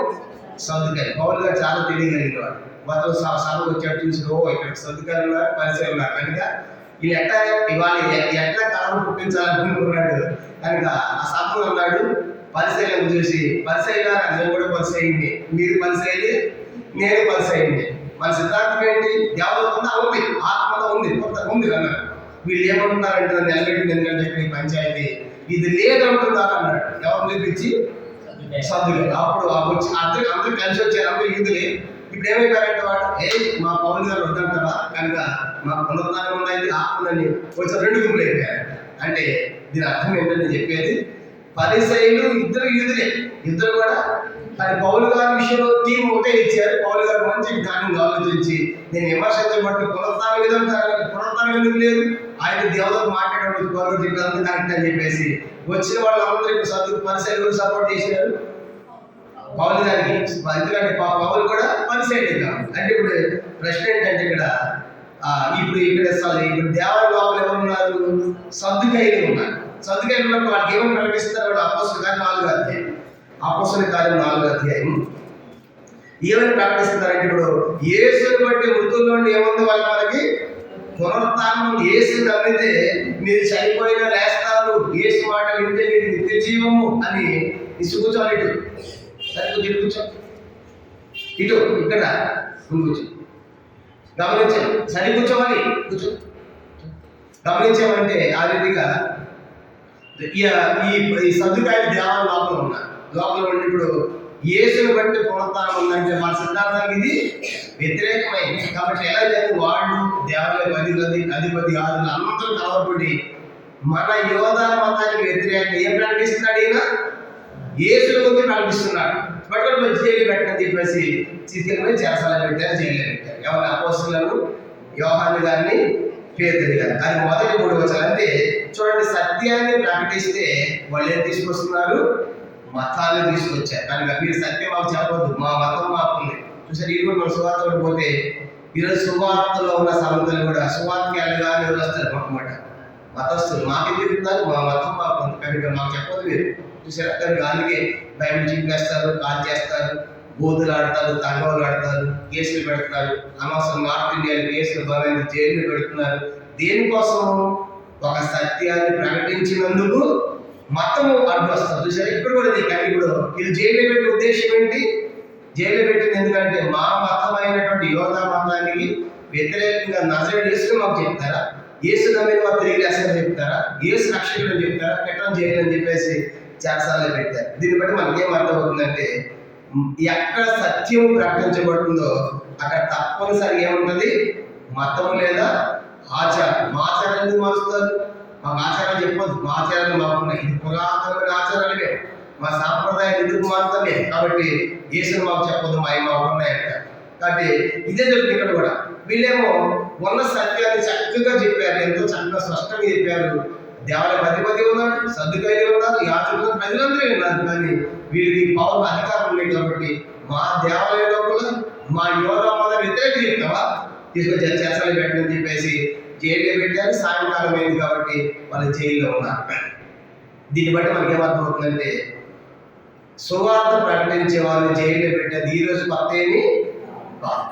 సద్దుకాయలు. పౌలు గారు చాలా తెలియగలిగిన వాడు. మొత్తం సభకు వచ్చేట్టు చూసి, ఇక్కడ సద్దుకాయలు ఉన్నారు, పరిసయ్యులు ఉన్నారు కనుక వీళ్ళు ఎట్లా కలవరం పుట్టించాలనుకున్నాడు కనుక ఆ సభలో ఉన్నాడు. పరిసయ్యులను చూసి, పరిసయ్యులా నేను కూడా పరిసయ్యుడిని, మీరు పరిసయ్యులు, నేను పరిసయ్యుడిని, మన సిద్ధాంతం ఏంటి? దేవదూత ఉంది, ఆత్మలో ఉంది అన్నాడు. వీళ్ళు ఏమంటున్నారంటే నిలబెట్టింది ఎందుకంటే ఇక్కడ పంచాయతీ ఇది లేదంటున్నారు అన్నాడు. ఎవరు చూపించి? సద్దుకాయలు. అప్పుడు వచ్చి అందరూ కలిసి వచ్చారు, అందరూ యూదులే. ఇప్పుడు ఏమైపోయారంటే వాడు, మా పౌలు గారు వద్దంటారా కనుక మా పునరుత్థానం ఉన్నది, ఆత్మని కొంచెం 2 గుంపులు అయిపోయారు. అంటే దీని అర్థం ఏంటని చెప్పేది, పరిసయ్యులు ఇద్దరు యూదులే, ఇద్దరు కూడా. కానీ పౌలు గారి విషయంలో టీం ఒకటే ఇచ్చారు. పౌలు గారు మంచి జ్ఞానం ఆలోచించి నేను విమర్శించబట్టి పునరుత్థానం ఎందుకు లేదు, ఆయన దేవతకు మాట్లాడేవాడు పౌలు చెప్పేందుకు కరెక్ట్ అని చెప్పేసి వచ్చిన వాళ్ళందరూ ఇప్పుడు పరిసయ్యులు సపోర్ట్ చేశారు పౌలు గారికి. ఎందుకంటే పౌలు కూడా పరిసయ్యుడు కాదు. అంటే ఇప్పుడు ప్రశ్న ఏంటంటే ఇప్పుడు దేవాలయ లోపల ఎవరు ఉన్నారు? సద్దుకాయలు ఉన్నారు. సద్దుకాయలు ఉన్నప్పుడు వాళ్ళకి ఏమని ప్రకటిస్తారు? అపోస్తల కార్యం 4వ అధ్యాయం అపోస్తల కార్యం 4వ అధ్యాయం ఏమని ప్రకటిస్తున్నారంటే, ఇప్పుడు యేసుని బట్టి మృతుల్లో ఏముంది మనకి? పునరుత్థానం. యేసు నమ్మితే మీరు చనిపోయినా లేస్తారు, యేసు మాట వింటే మీరు నిత్య జీవము అని కూర్చోవాలి. ఇటు సరే కూర్చో, ఇటు ఇక్కడ కూర్చో, గమనించాలి. సరి కూర్చోవాలి, కూర్చో. గమనించామంటే ఆ రీతిగా ఈ సద్దుకాయలు దేవాలయం లోపల ఉండి ఇప్పుడు యేసుని బట్టి పునరుత్థానం ఉందంటే మన సిద్ధాంతానికి ఇది వ్యతిరేకమైంది. కాబట్టి ఎలా జరిగింది? వాళ్ళు దేవాలయం అధిపతి అందరూ కలవబడి మన యోధా మతానికి వ్యతిరేకంగా ఏం ప్రకటిస్తున్నాడు? ఈయన యేసుని గురించి ప్రకటిస్తున్నాడు. పట్టుకొని వచ్చి జైలు పెట్టని చెప్పేసి తీసుకెళ్ళి చేసాల పెట్టారు, జైలు పెట్టారు. ఎవరి? అపోస్తలులను, యోహాను గారిని, పేతురు గారు. అది మొదటి 3 వచనాలు. అంటే చూడండి, సత్యాన్ని ప్రకటిస్తే వాళ్ళు ఏం తీసుకొస్తున్నారు? మతాన్ని తీసుకొచ్చారు. కనుక మీరు సత్యం మాకు చెప్పవద్దు, మా మతం మాకుంది. చూసారు, ఇది కూడా మన సువార్త పోతే ఈరోజు సువార్తలో ఉన్న సంగతులు కూడా సువార్తకి వెళ్ళగానే వస్తారు. మొట్టమొదట మతస్థులు మాకే తిరుగుతున్నారు, మా మతం మాకు కనుక మాకు చెప్పదు మీరు చూసారా. కనుక అందుకే బైబిల్ చింపేస్తారు, కాల్ చేస్తారు, బూతులు ఆడతారు, తంగోలు ఆడతారు, కేసులు పెడతారు, అనవసరం నార్త్ ఇండియాలో కేసులు బలైన జైలు పెడుతున్నారు. దేనికోసం? ఒక సత్యాన్ని ప్రకటించినందుకు మతము అడ్డు వస్తారు చూసారా. ఇప్పుడు కూడా కానీ ఇప్పుడు వీళ్ళు జైలు పెట్టే ఉద్దేశం ఏంటి? జైలు పెట్టింది ఎందుకంటే మా మతమైనటువంటి యోధా మతానికి వ్యతిరేకంగా నజరేయుడు యేసుని మాకు చెప్తారా? యేసు నమ్మిన వారు తిరిగి లేస్తారని చెప్తారా? యేసు రక్షకుడు అని చెప్తారా? పెట్టడం చేయాలని చెప్పేసి చేస్తారని పెట్టారు. దీన్ని బట్టి మనకి ఏం అర్థమవుతుందంటే ఎక్కడ సత్యం ప్రకటించబడుతుందో అక్కడ తప్పనిసరిగా ఏముంటుంది? మతము లేదా ఆచారం. మా ఆచారం ఎందుకు మారుస్తారు? మాకు ఆచారాలు చెప్పొద్దు, మా ఆచారాలు మాకున్నాయి, ఇది పురాతనమైన ఆచారాలే, మా సాంప్రదాయాలు ఎందుకు మారుతాయి కాబట్టి యేసుని మాకు చెప్పొద్దు, మా మాకు ఉన్నాయంట. కాబట్టి ఇదే జరుగుతుంది ఇక్కడ కూడా. వీళ్ళేమో ఉన్న సత్యాన్ని చక్కగా చెప్పారు, ఎంతో చక్కగా స్పష్టంగా చెప్పారు. దేవాలయ అధిపతి ఉన్నాడు, సర్దుకాయలు ఉన్నారు, యాజకులు, ప్రజలందరూ ఉన్నారు. కానీ వీళ్ళకి పవర్ అధికారం ఉన్నాయి కాబట్టి మా దేవాలయ లోపల మా యోధా మత వ్యతిరేక చెప్తావా, తీసుకొచ్చి చేసాలు పెట్టని చెప్పేసి జైల్లో పెట్టారు. సాయంకాలం అయింది కాబట్టి వాళ్ళు జైల్లో ఉన్నారు. దీన్ని బట్టి మనకి ఏమర్థమవుతుందంటే సువార్త ప్రకటించే వాళ్ళని జైల్లో పెట్టారు. ఈ రోజు కొత్త ఏమి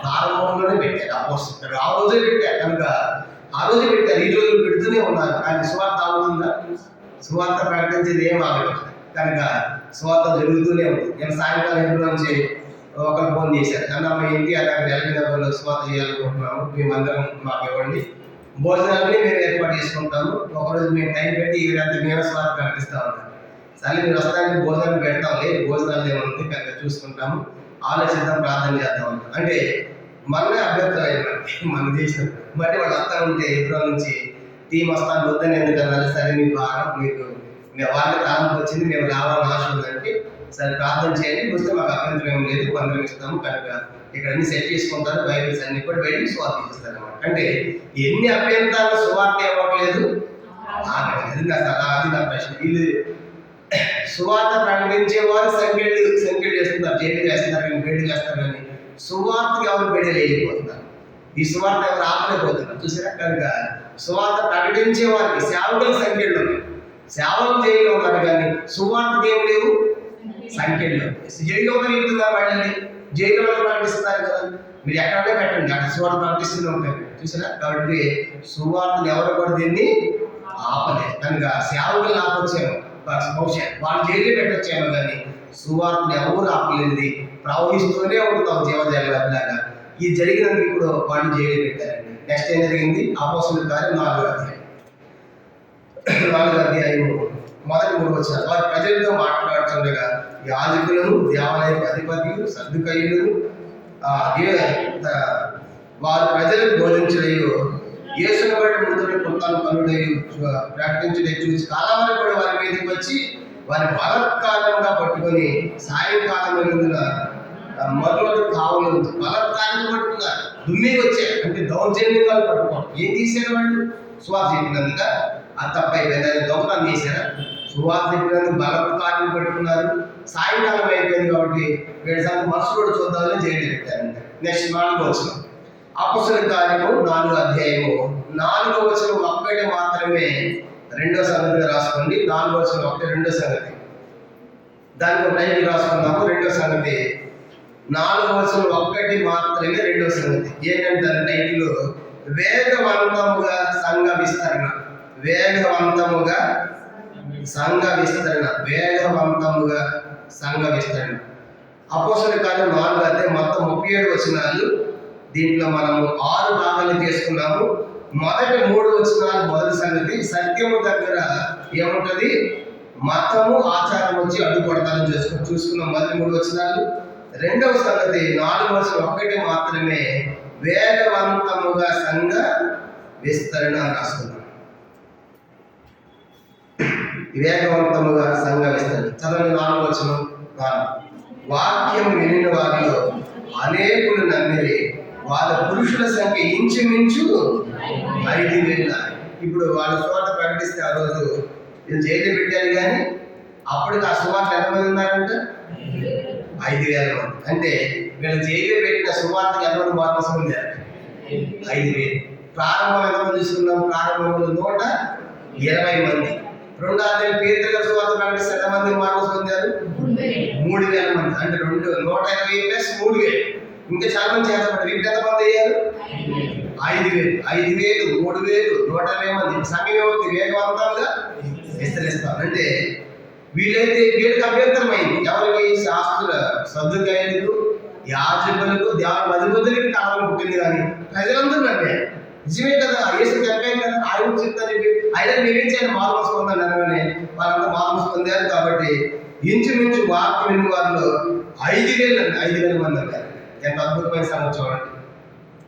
ప్రారంభంలోనే పెట్టారు అపోస్తలులు, ఆ రోజే పెట్టారు. కనుక ఆ రోజే పెట్టారు, ఈ రోజు పెడుతూనే ఉన్నారు. కానీ సువార్త ఆగుతుందా? సువార్త ప్రకటించేది ఏం ఆగలేదు. కనుక సువార్త జరుగుతూనే ఉంది. నేను సాయంకాలం ఇంటి నుంచి ఒకరు ఫోన్ చేశారు, అన్న మా ఇంటి అక్కడ ఎల్బీనగర్లో సువార్త చేయాలనుకుంటున్నాము, మేమందరం మాకు ఇవ్వండి, భోజనాలని మేము ఏర్పాటు చేసుకుంటాము, ఒకరోజు మేము టైం పెట్టి ఈ రాత్రి మేము సువార్త ప్రకటిస్తా ఉన్నాం. సరే మీరు వస్తానికి భోజనం పెడతాం, లేదు భోజనాలు ఏముంది కనుక చూసుకుంటాము, ఆలోచిద్దాం, ప్రార్థన చేద్దాం అంటే మనమే అభ్యర్థులు అయినట్టు మనం చేసిన బట్టి వాళ్ళు వస్తా ఉంటే ఎప్పుడో నుంచి టీం వస్తాను వద్దని ఎందుకన్నా, సరే మీ భారం మీకు వాళ్ళకి తాళం వచ్చింది, మేము రావాలని ఆశ ఉందంటే సరే ప్రార్థన చేయండి, వస్తే మాకు అభ్యంతరం ఏం లేదు, అందరం ఇస్తాము. కనుక ఇక్కడ అన్ని సెట్ చేసుకుంటారు, బైబిల్స్ అన్ని కూడా వెళ్ళి సువార్త ఇస్తారు అన్నమాట. అంటే ఎన్ని అభ్యంతరాలు సువార్త ఇవ్వట్లేదు ఆగట్లేదు. అది నా ప్రశ్న. వీళ్ళు సువార్త ప్రకటించే వారు సంఖ్యలు చేస్తున్నారు, జైలు చేస్తున్నారు, బేడి చేస్తారు. కానీ సువార్తకి ఎవరు బేడీలు వెళ్ళిపోతున్నారు, ఈ సువార్త ఎవరు ఆపలేకపోతున్నారు చూసారా. కనుక సువార్త ప్రకటించే వారికి సేవకుల సంఖ్యలు ఉన్నాయి, సేవలు జైల్లో ఉన్నారు. కానీ సువార్తకి ఏం లేవు సంఖ్యలో. జైల్లో వెళ్తున్నారు వాళ్ళని, జైల్లో ప్రకటిస్తున్నారు కదా. మీరు ఎక్కడే పెట్టండి, అక్కడ సువార్త ప్రకటిస్తూనే ఉంటారు చూసారా. కాబట్టి సువార్తను ఎవరు కూడా దీన్ని ఆపలేదు. కనుక సేవకులు ఆపొచ్చాము, బహుశా వాళ్ళు జైలు పెట్టొచ్చాము, కానీ సువార్తను ఎవరు ఆపలేనిది ప్రవహిస్తూనే ఉంటాం జీవజలాగా. ఇది జరిగినందుకు ఇప్పుడు వాళ్ళు జైలు పెట్టారండి. నెక్స్ట్ ఏం జరిగింది? అపోస్తలుల కార్యం 4వ అధ్యాయము మొదటి 3 వచనాలు. వారి ప్రజలతో మాట్లాడుతుండగా యాజకులను, దేవాలయ అధిపతులు, సద్దుకయ్యులను వారి ప్రజలకు బోధించడయు, యేసును బట్టి మృతుడు పునరుద్ధరణుడయు ప్రకటించడే చూసి కాలాలను కూడా వారి మీదకి వచ్చి వారి బలత్కారంగా పట్టుకొని సాయంకాలం మొదలు కావులు బలత్కారంగా పట్టుకున్నారు. దుమ్మికి వచ్చారు అంటే దౌర్జన్యంగా పట్టుకోవడం. ఏం తీశారు వాళ్ళు? సువార్త చెప్పినందుక అది తప్పైపోయింది, దొంగతనం చేశారా? సువార్త చెప్పినందుకు బలత్కారం పట్టుకున్నారు. సాయంకాలం అయిపోయింది కాబట్టి 7 సార్లు మనసు కూడా చూద్దామని జైలు పెట్టారంట. నెక్స్ట్ 4వ వచనం, అపోస్తలుల కార్యము 4వ అధ్యాయము 4వ వచనం ఒక్కటి మాత్రమే రెండో సంగతిగా రాసుకోండి. 4వ వచనం ఒకటి రెండో సంగతి, దానికి ఒక టైటిల్ రాసుకుందాము. రెండో సంగతి 4వ వచనం ఒక్కటి మాత్రమే రెండో సంగతి. ఏంటంటే టైటిల్ వేగవంతముగా సంఘ విస్తరణ. వేగవంతముగా సంఘ విస్తరణ, వేగవంతముగా సంఘ విస్తరణ. అపోస్తలుల కార్యం 4వ అధ్యాయం మొత్తం 37 వచనాలు. దీంట్లో మనము 6 భాగాలు చేసుకున్నాము. మొదటి 3 వచనాలు మొదటి సంగతి, సత్యము దగ్గర ఏముంటది? మతము ఆచారం వచ్చి అడ్డుపడతారని చూసుకున్నాం మొదటి 3 వచనాలు. రెండవ సంగతి 4వ వచనం ఒక్కటి మాత్రమే వేగవంతముగా సంఘ విస్తరణ రాసుకున్నాం. వేగవంతముగా సంఘ విస్తరణ చదవండి. 4వ వచనం, వాక్యం వినిన వారిలో అనేకులు నమ్మిరి, వాళ్ళ పురుషుల సంఖ్య ఇంచుమించు 5,000. ఇప్పుడు వాళ్ళ సువార్త ప్రకటిస్తే ఆ రోజు వీళ్ళు జైలు పెట్టారు, కానీ అప్పటికి ఆ సువార్త ఎంతమంది ఉన్నారంట? 5,000 మంది. అంటే వీళ్ళు జైలు పెట్టిన సువార్తకి ఎంతమంది బాధ్యత ఉంది? 5,000. ప్రారంభం ఎంతమంది చూసుకున్నాం? ప్రారంభంలో 150 20 మంది. రెండో అధ్యాయం పేతురు గారి సువార్త ప్రకటిస్తే ఎంతమంది మార్పులు పొందారు? 3000 మంది. అంటే 120 ప్లస్ 3000. ఇంకా చాలా మంది చేతపడ్డారు. వీటికి ఎంతమంది అయ్యారు? 5000. 5000, 3000, 120 మంది. సంఘం వేగవంతంగా విస్తరిస్తారు. అంటే వీళ్ళైతే వీళ్ళకి అభ్యంతరమైంది. ఎవరికి? శాస్త్రుల సద్దుకాయలకు, యాజకులకు, దేవుని అధిపతులకి కాలం పుట్టింది. కానీ ప్రజలందరూ నమ్మారు. నిజమే కదా, యేసు చనిపోయింది కదా, ఆయన చెప్తాను చెప్పి అయినా నేనేం చేయాలి, మార్మల్స్ పొందాను అనగానే వాళ్ళంతా మార్మల్స్ పొందారు. కాబట్టి ఇంచుమించు వార్త విని వారిలో 5,000 మంది అన్నారు. ఎంత అద్భుతమైన సంగతి చూడండి.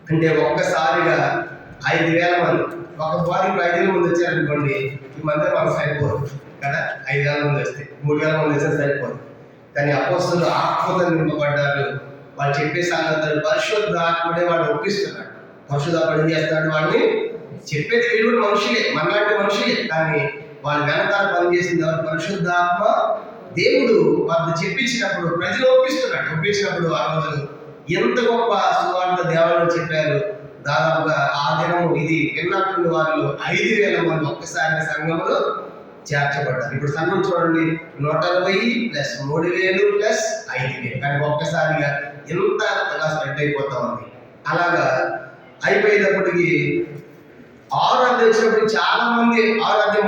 అంటే ఒక్కసారిగా 5,000 మంది. ఒక వారికి 5,000 మంది వచ్చారనుకోండి, ఈ మంది మనకు సరిపోదు కదా. 5,000 మంది వస్తే 3,000 మంది వస్తే సరిపోదు. కానీ అపోస్తలులు ఆత్మతో నింపబడ్డారు. వాళ్ళు చెప్పే సంగతులు పరిశుద్ధాత్ముడే వాడు ఒప్పిస్తున్నాడు. పరిశుద్ధాత్ముడు ఏం చేస్తున్నాడు? వాడిని చెప్పేది వీళ్ళు కూడా మనుషులే, మనలాంటి మనుషులే. కానీ వాళ్ళు వెనకాల పనిచేసింది ఎవరు? పరిశుద్ధాత్మ దేవుడు వాళ్ళు చెప్పించినప్పుడు ప్రజలు ఒప్పించినప్పుడు ఆ రోజు ఎంత గొప్ప సువార్త దేవాలయం చెప్పారు. దాదాపుగా ఆ దినం ఇది విన్నటువంటి వాళ్ళు 5,000 మంది ఒక్కసారి సంఘంలో చేర్చబడ్డారు. ఇప్పుడు సంఘం చూడండి, 120 ప్లస్ 3,000 ప్లస్ 5,000. కానీ ఒక్కసారిగా ఎంత స్ప్రెడ్ అయిపోతా ఉంది. అలాగా అయిపోయేటప్పటికి 6 అధ్యాయం వచ్చినప్పుడు చాలా మంది 6 అధ్యాయం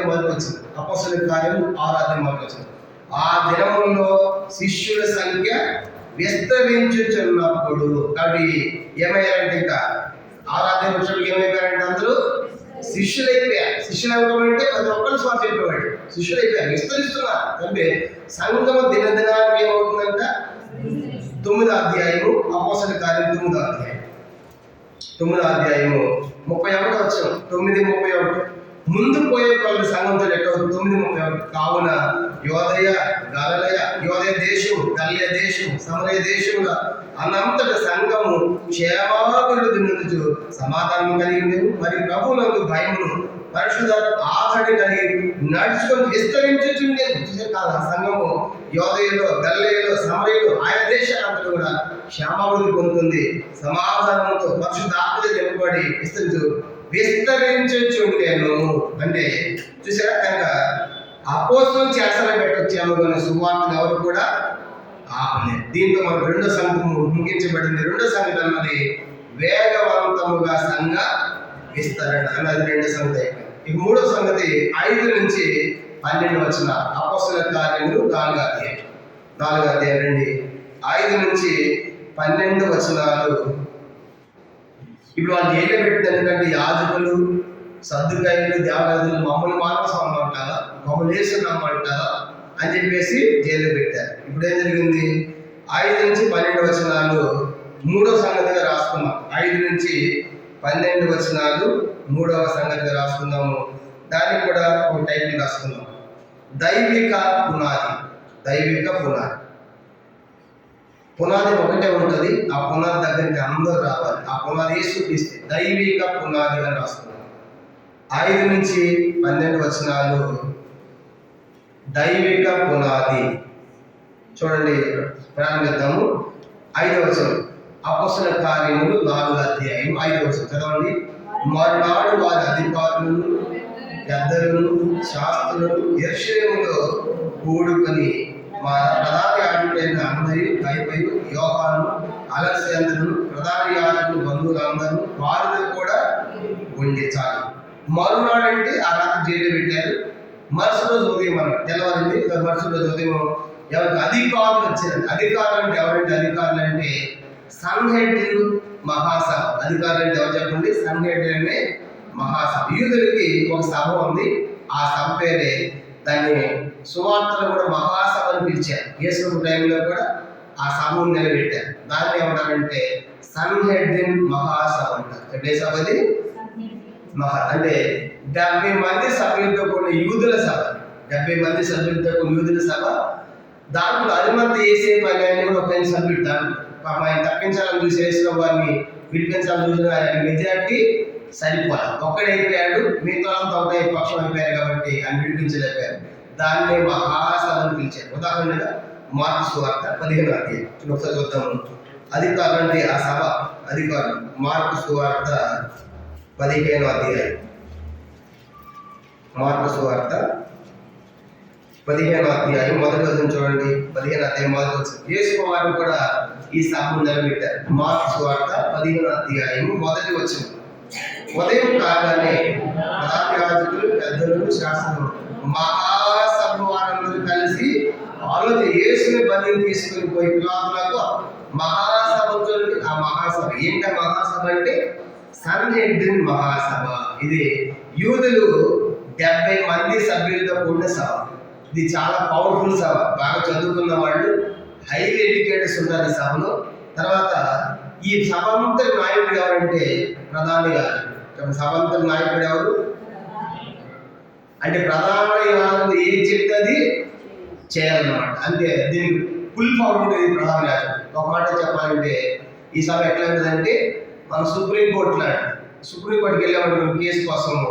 మొదలు వచ్చింది. అపోస్తలుల కార్యము 6 అధ్యాయం మొదలు వచ్చింది. ఆ దినముల్లో శిష్యుల సంఖ్య విస్తరించుచున్నప్పుడు. కాబట్టి ఏమయ్యారంటే ఇంకా 6 అధ్యాయం వచ్చినప్పుడు ఏమైపోయారంటే అందరూ శిష్యులైపోయారు. శిష్యులు అయిపోయారంటే ప్రతి ఒక్కరు స్వార్థ చెప్పేవాడు. శిష్యులైపోయారు, విస్తరిస్తున్నారు. అంటే సంఘము దినదినానికి ఏమవుతుందంట? 9వ అధ్యాయము అపోస్తలుల కార్యం 9వ అధ్యాయం 31వ వచనం. 9:31 ముందు పోయే వాళ్ళు సంఘంతో లెక్క 9:31 కావున యోదయ గలిలయ, యోదయ దేశం, గలిలయ దేశం, సమరయ దేశముల అనంతట సంఘము క్షేమాభివృద్ధి నుండి సమాధానం కలిగి ఉండేది. మరి ప్రభువునందు భయమును పరిశుద్ధాత్మ ఆకటి కలిగి నడుచుకొని విస్తరించుచుండేది. సంఘము యోదయలో, గలిలయలో, సమరయలో ఆయన దేశాలంతా కూడా క్షేమాభివృద్ధి పొందుతుంది. సమాధానంతో పరిశుద్ధాత్మతో నింపబడి విస్తరించుచుండెను. అంటే చూసారా, కనుక అపోస్తలులు చేసలో పెట్టొచ్చాము కానీ సువార్తను ఎవరు కూడా ఆపలేదు. దీంతో మనకు రెండో సంఘం ముగించబడింది. రెండో సంగతి అన్నది వేగవంతముగా సంఘ విస్తరణ అన్నది రెండో సంగతి అయిపోయింది. ఇక మూడో సంగతి 5 నుంచి 12 వచ్చిన అపోస్తలుల కార్యములు 4వ అధ్యాయం రండి. 5 నుంచి 12 వచనాలు. ఇప్పుడు వాళ్ళు జైలు పెట్టింది ఎందుకంటే యాజకులు, సద్దుకాయలు, దేవగదులు మమ్మల్ని మానసం అంటారా, మమ్మల్ని వేసి నమ్మంటారా అని చెప్పేసి జైలు పెట్టారు. ఇప్పుడు ఏం జరిగింది? 5 నుంచి 12 వచనాలు మూడో సంగతిగా రాసుకున్నాం. 5 నుంచి 12 వచనాలు మూడవ సంగతిగా రాసుకున్నాము. దానికి కూడా ఒక టైటిల్ రాసుకున్నాం, దైవిక పునాది. దైవిక పునాది. పునాది ఒకటే ఉంటుంది. ఆ పునాది దగ్గరికి అందరూ రావాలి. ఆ పునాది యేసుక్రీస్తు. దైవిక పునాది అని రాసుకున్నాం. 5 నుంచి 12 వచనాలు దైవిక పునాది. చూడండి, ప్రారంభిద్దాము. 5వ వచనం అపోస్తలుల కార్యములు 4వ అధ్యాయం 5వ వచనం చదవండి. మరునాడు వారి అధికారులను, పెద్దలను, శాస్త్రులను యెరూషలేములో కూడుకొని మా ప్రధాన యాజకుడైన అన్నయ్య, కయపయు, యోహాను, అలెగ్జాందరును, ప్రధాన యాజకులు బంధువులందరూ వారితో కూడా ఉండి చాలు. మరునాడు అంటే ఆ రాత్రి జైలు పెట్టారు. మరుసటి రోజు ఉదయం అన్నారు, తెల్లవారింది. మరుసటి రోజు ఉదయం ఎవరికి అధికారులు వచ్చారు. అధికారులు అంటే ఎవరంటే అధికారులు అంటే సన్హెడ్రిన్ మహాసభ. అధికారులు అంటే ఎవరు చెప్పండి? సన్హెడ్రిన్ అనే మహాసభ. యూదులకి ఒక సభ ఉంది. ఆ సభ పేరే, దాన్ని సువార్తలు కూడా మహాసభ అని పిలిచారు. యేసు టైంలో కూడా ఆ సభను నిలబెట్టారు. దాన్ని ఏమంటారంటే సన్హెడ్రిన్ మహాసభ అంటారు. అంటే సభది అంటే 70 మంది సభ్యులతో కూడిన యూదుల సభ. 70 మంది సభ్యులతో కూడిన యూదుల సభ. దాంట్లో అనుమతి చేసే పని అని కూడా ఒక సభ్యుడు. దాంట్లో ఆయన తప్పించాలని చూసి వేసిన వారిని విడిపించాలని చూసిన ఆయన మెజార్టీ సరిపోవాలి. ఒక్కడైపోయాడు, మిగతా అంతా ఒకటే పక్షం అయిపోయారు కాబట్టి ఆయన విడిపించలేకపోయారు. దాన్ని మహాసభను పిలిచారు. ఉదాహరణగా మార్కు సువార్త 15వ అధ్యాయం ఒకసారి చూద్దాము. అధికారులు అంటే ఆ సభ అధికారులు. మార్కు సువార్త 15వ అధ్యాయం మార్కు సువార్త 15వ అధ్యాయం మొదటి వచనం చూడండి. 15వ అధ్యాయం మొదటి వచనం. యేసు వారు కూడా ఈ సభను నిలబెట్టారు. మార్కు సువార్త 15వ అధ్యాయం మొదటి వచనం. ఉదయం కాగానే ప్రధాన యాజకులు, పెద్దలు, శాస్త్రులు, మహాసభ వారందరూ కలిసి ఆలోచన యేసుని బలిని తీసుకుని పోయి పిలాతులకు మహాసభతో, ఆ మహాసభ ఏంట మహాసభ అంటే సన్హెడ్రిన్ మహాసభ. ఇది యూదులు 70 మంది సభ్యులతో కూడిన సభ. ఇది చాలా పవర్ఫుల్ సభ. బాగా చదువుకున్న వాళ్ళు, హైలీ ఎడ్యుకేటెడ్స్ ఉంటారు ఈ సభలో. తర్వాత ఈ సభంతర నాయకుడు ఎవరంటే ప్రధాని గారు. సభంతర నాయకుడు ఎవరు అంటే ప్రధాన యాజకుడు ఏం చెప్తే అది చేయాలన్నమాట. అంటే దీనికి ఫుల్ పవర్ ఉంటుంది ప్రధాన యాజకుడు. ఒక మాట చెప్పాలంటే ఈ సభ ఎట్లా ఉంటుందంటే మన సుప్రీంకోర్టు లాంటి. సుప్రీంకోర్టుకి వెళ్ళామనుకో కేసు కోసము,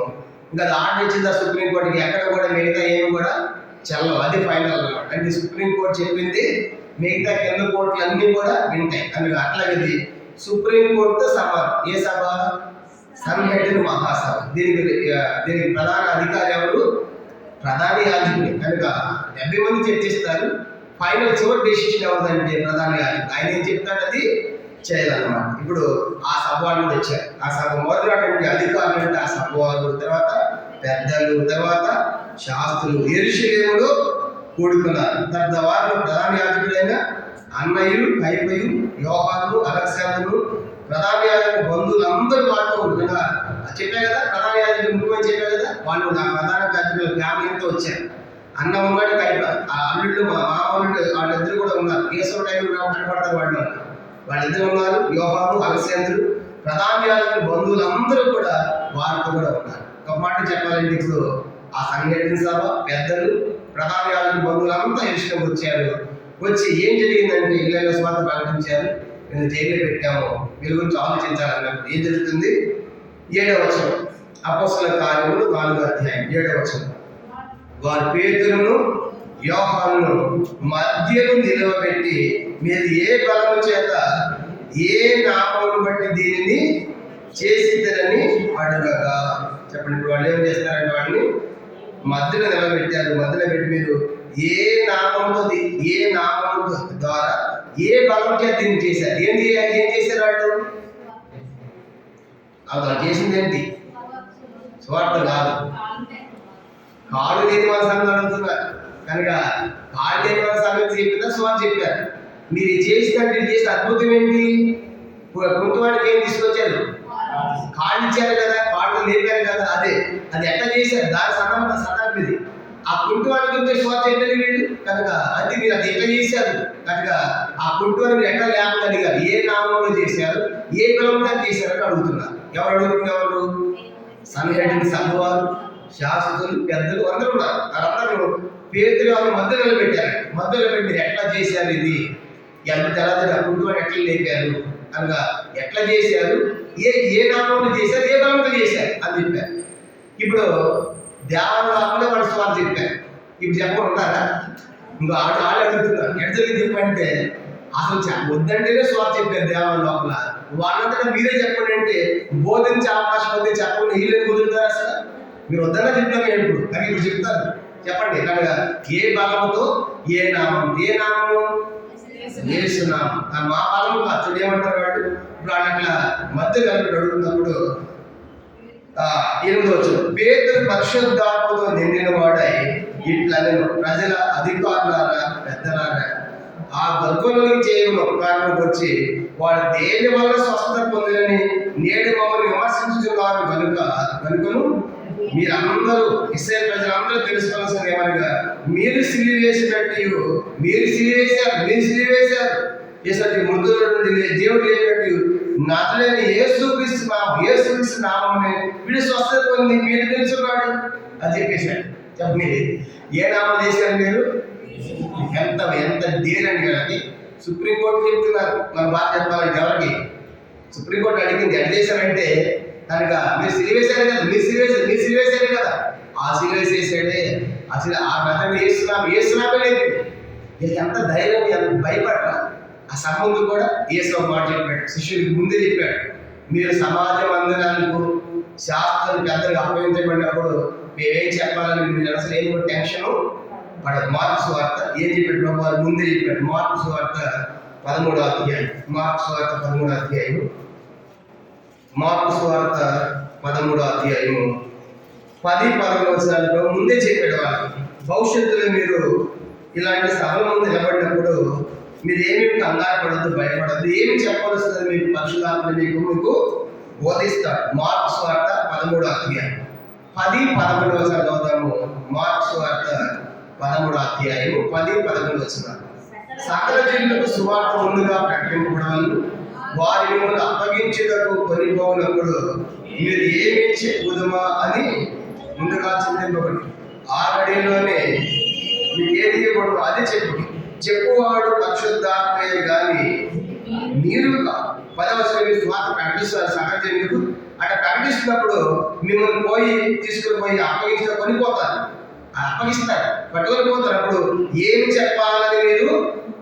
ఇంకా అది ఆర్డర్ ఇచ్చిందా సుప్రీంకోర్టుకి ఎక్కడ కూడా మిగతా ఏమి కూడా చెల్లవు. అది ఫైనల్ అన్నమాట. అంటే సుప్రీంకోర్టు చెప్పింది మిగతా కింద కోర్టులు అన్నీ కూడా వింటాయి. అందుకే అట్లాగే సుప్రీంకోర్టుతో సమానం. ఏ సభ? సన్హెడ్రిన్ మహాసభ. దీనికి ప్రధాన అధికారి ఎవరు? ప్రధాన యాజకుడు. కనుక 70 మంది చర్చిస్తారు. ఫైనల్ చివరి డెసిషన్ ఎవరిదంటే ప్రధాన యాజకుడు. ఆయన ఏం చెప్తాడు అది చేయాలన్నమాట. ఇప్పుడు ఆ సభ వాళ్ళు వచ్చారు. ఆ సభ మొదలైనటువంటి అధికారులు అంటే ఆ సభ వాళ్ళు, తర్వాత పెద్దలు, తర్వాత శాస్త్రులు యెరూషలేములో కూడుకున్నారు. తర్వాత వారిలో ప్రధాన యాజకుడైన అన్నయ్యులు, కైపయు, యోహాను, అలెగ్జాండరు, ప్రధాన యాజకుడు బంధువులు అందరూ వాటితో ఉంటున్నారు. చెప్పా కదా, ప్రధాన యాజకుడు ముఖ్యమని చెప్పా కదా, వాళ్ళు నా ప్రధాన యాజకుల ఫ్యామిలీతో వచ్చారు. అన్న ఉన్నాడు, కైప, ఆ అల్లుళ్ళు, మా మామూలు వాళ్ళిద్దరు కూడా ఉన్నారు. కేశవ టైంలో కనపడతారు వాళ్ళు. వాళ్ళిద్దరు ఉన్నారు. యోహాను, అలెగ్జాండరు, ప్రధాన యాజకుల బంధువులు అందరూ కూడా వారితో కూడా ఉన్నారు. ఒక మాట చెప్పాలంటే ఇప్పుడు ఆ సంఘటన సభ, పెద్దలు, ప్రధాన యాజకుల బంధువులు అంతా ఇష్టం వచ్చారు. వచ్చి ఏం జరిగిందంటే ఇళ్ళ స్వాత ప్రకటించారు. నేను జైలు పెట్టాము, వీళ్ళ గురించి ఆలోచించాలన్నప్పుడు ఏం జరుగుతుంది? 7వ వచనం. అపోస్తలుల కార్యములు 4వ అధ్యాయం 7వ వచనం. వారు పేతురును, యోహానును మధ్యను నిలవబెట్టి మీరు ఏ బలము చేత ఏ నామమును బట్టి దీనిని చేసిద్దరని అడగగా. చెప్పండి. ఇప్పుడు వాళ్ళు ఏం చేస్తారంటే వాడిని మధ్యలో నిలబెట్టారు. మధ్యలో పెట్టి మీరు ఏ నామముతో, ఏ నామము ద్వారా ఏ బలం చేత దీన్ని చేశారు. ఏం చేశారు వాళ్ళు? అలా చేసింది ఏంటి? స్వార్థ కాదు. కాళ్ళు లేని వాళ్ళ సంగతి అడుగుతున్నారు. కనుక కాళ్ళు లేని వాళ్ళ సంగతి చెప్పిందా స్వార్థ చెప్పారు. మీరు చేసినట్టు చేసిన అద్భుతం ఏంటి? కుంటువాడికి ఏం తీసుకొచ్చారు? కాళ్ళు ఇచ్చారు కదా, కాళ్ళు లేపారు కదా. అది ఎట్లా చేశారు? దాని సందర్భం ఇది. ఆ కుంటువాడి గురించి స్వార్థ చెప్పారు వీళ్ళు. కనుక అది మీరు అది ఎట్లా చేశారు? కనుక ఆ కుంటువాడిని మీరు ఎట్లా లేపగలిగారు? ఏ నామంలో చేశారు, ఏ బలంగా చేశారు అని అడుగుతున్నారు. ఎవరు అడుగుతున్నారు? సన్హెడ్రిన్ సభ వారు, శాస్త్రులు, పెద్దలు అందరూ ఉన్నారు. వాళ్ళందరూ పేతురు మధ్యలో నిలబెట్టారు. మధ్యలో పెట్టి మీరు ఎట్లా చేశారు, ఇది ఎంత తెల్లది, ఆ కుంటువాడిని ఎట్లా లేపారు, కనుక ఎట్లా చేశారు, ఏ నామంలో చేశారు, ఏ బలంతో చేశారు అని చెప్పారు. ఇప్పుడు దేవాలయంలో వాళ్ళు స్వార్థ చెప్పారు. ఇప్పుడు చెప్పమంటారా? ఇంకా ఆడు అడుగుతున్నారు ఎట్లా జరిగింది చెప్పంటే అసలు వద్దంటేనే స్వార్థ చెప్పారు దేవాలయం లోపల. వాళ్ళంతా మీరే చెప్పండి అంటే బోధించే అవకాశం ఉంది, చెప్పండి. వీళ్ళని కుదురుతారు అసలు? మీరు వద్దన్నా చెప్తాను నేను ఇప్పుడు, కానీ ఇప్పుడు చెప్తాను. చెప్పండి. కనుక ఏ బలంతో ఏ నామం? ఏ నామము? యేసునామం. మా బలము కాదు. ఏమంటారు వాడు? ఇప్పుడు వాళ్ళు అట్లా మధ్య కలిపి అడుగుతున్నప్పుడు 8వ వచనం. పేతురు పరిశుద్ధాత్మతో నిండిన వాడై ఇట్లా నేను ప్రజల అధికారులారా, పెద్దలారా, ఆ గర్భంలోకి చేయడం కారణం వచ్చి వాడు దేని వల్ల స్వస్థత పొందినని నేడు మమ్మల్ని విమర్శించుతున్నారు. కనుకను మీరందరూ ఇశ్రాయేలు ప్రజలందరూ తెలుసుకోవాల్సింది ఏమనగా మీరు సిలివేసినట్టు మీరు సిలివేశారు చేసినట్టు మృతుల నుండి దేవుడు లేనట్టు నజరేయుడైన యేసుక్రీస్తు నామమునే వీడు స్వస్థత పొంది మీరు తెలుసుకున్నాడు అని చెప్పేశాడు. చెప్పండి. ఏ నామం చేశారు మీరు? ఎంత డేరండి వాళ్ళకి. సుప్రీంకోర్టు చెప్తున్నారు. మన బాగా చెప్పాలంటే ఎవరికి? సుప్రీంకోర్టు అడిగింది ఎట్లా చేశారంటే కనుక మీరు సిలివేశారు కదా, మీరు సిలివేశారు కదా, ఆ సిలివేసేసాడే ఆ మెథడ్ ఏసునామే లేదు. ఎంత ధైర్యం, ఎంత భయపడరా? ఆ సభ ముందు కూడా యేసు ఒక మాట చెప్పాడు. శిష్యుడికి ముందే చెప్పాడు, మీరు సమాజ మందిరాలకు శాస్త్రం పెద్దలకు అప్పగించబడినప్పుడు మేమేం చెప్పాలని మీరు అసలు ఏం టెన్షన్ పడదు. మార్కు సువార్త ఏం చెప్పాడు ప్రభు వారు ముందే చెప్పాడు. మార్కు సువార్త 13వ అధ్యాయం. మార్కు సువార్త 13వ అధ్యాయం. మార్కు సువార్త 13వ అధ్యాయము 10-11 వచనాలలో ముందే చెప్పాడు వాళ్ళకి, భవిష్యత్తులో మీరు ఇలాంటి సభల ముందు నిలబడినప్పుడు మీరు ఏమేమి కంగారు పడద్దు, భయపడద్దు, ఏమి చెప్పవలసింది మీకు పరిశుద్ధాత్మ మీకు బోధిస్తాడు. మార్కు సువార్త 13వ అధ్యాయం 10-11 వచనాలు చదువుతాము. మార్కు సువార్త 13వ అధ్యాయం 10-11 వచనాలు. సకల జనులకు సువార్త ముందుగా ప్రకటింపబడవలను, వారి మిమ్మల్ని అప్పగించుటకు కొనిపోయినప్పుడు మీరు ఏమి చెప్పుదుమా అని ముందుగా చింతింపబడి ఆ గడిలోనే మీకు ఏది ఇవ్వడు అది చెప్పువాడు పరిశుద్ధాత్మయే గాని మీరు 10వ వచనం స్వార్థ ప్రకటిస్తారు. సకల జనులకు అట్లా ప్రకటిస్తున్నప్పుడు మిమ్మల్ని తీసుకుని పోయి అప్పగించడం కొనిపోతారు, అప్పగిస్తారు, పట్టుకొని పోతారు. అప్పుడు ఏమి చెప్పాలని మీరు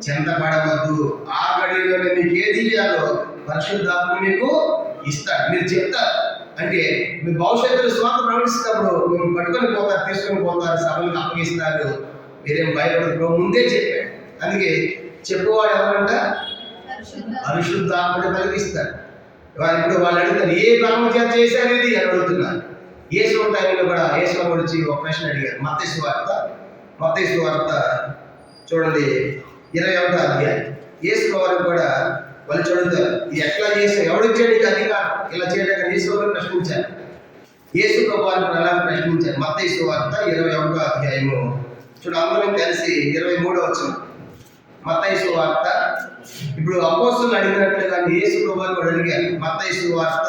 చింతపడవద్దు, ఆ గడిలోనే మీకు ఏది ఇవ్వాలో పరిశుద్ధాత్మ మీకు ఇస్తాడు. మీరు చెప్తారు అంటే మీ భవిష్యత్తులో స్వార్థ ప్రకటిస్తున్నప్పుడు మేము పట్టుకొని పోతారు, తీసుకొని పోతారు, సభలకు అప్పగిస్తారు. మీరేం భయపడదు, ముందే చెప్పాడు. అందుకే చెప్పువాడు ఎవరంట? పరిశుద్ధాత్మని కలిగిస్తారు. ఇప్పుడు వాళ్ళు అడుగుతారు ఏ బ్రహ్మచారి చేశారు ఇది అని అడుగుతున్నారు. యేసు టైంలో కూడా యేసు వచ్చి ఒక ప్రశ్న అడిగారు. మత్తయి సువార్త చూడండి 21వ అధ్యాయం. యేసు వారికి కూడా వాళ్ళు చూడతారు, ఇది ఎట్లా చేశారు, ఎవడిచ్చాడు నీకు అధికారం ఇలా చేయడానికి? యేసు వారిని ప్రశ్నించారు. యేసు వారిని అలా ప్రశ్నించారు. మత్తయి సువార్త 21వ అధ్యాయము చూడు, అందరం కలిసి 23వ వచనం. మత్తయి సువార్త ఇప్పుడు అపోస్తలులు అడిగినట్లుగా యేసు ప్రభువు కూడా అడిగారు. మత్తయి సువార్త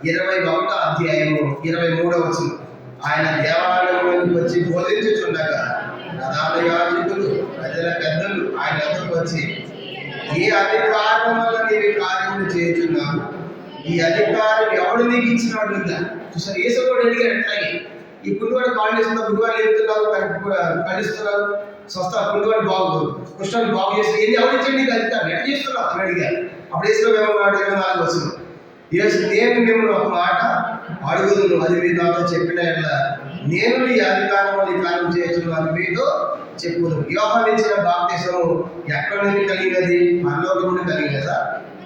21వ అధ్యాయము 23వ వచనం. ఆయన దేవాలయంలోకి వచ్చి బోధించుచుండగా ప్రధాన యాజకులు ప్రజల పెద్దలు ఆయన వద్దకు వచ్చి, ఏ అధికారం వల్ల నీవు కార్యములు చేస్తున్నావు, ఈ అధికారం ఎవడు నీకు ఇచ్చినాడు? చూసారు, యేసు కూడా అడిగారు. అట్లాగే ఈ గుడివాడు కాల్ చేస్తున్నారు, గుడివాడు లేపుతున్నారు, ఖండిస్తున్నారు, స్వస్థ గుడివాడు కృష్ణాన్ని బాగు చేసి ఏంటి ఎవరిచ్చాడు నీకు అధికారం, ఎట్లా చేస్తున్నావు అని అడిగారు. అప్పుడు యేసు ఏమన్నాడు? 24వ వచనం. యేసు, నేను మిమ్మల్ని ఒక మాట అడుగుదును, అది మీరు నాతో చెప్పిన నేను ఈ అధికారం ఈ కార్యం చేస్తున్నాను మీతో చెప్పుదు. యోహాను ఇచ్చిన బాప్తిసము ఎక్కడి నుండి కలిగినది? పరలోకం నుండి కలిగినదా,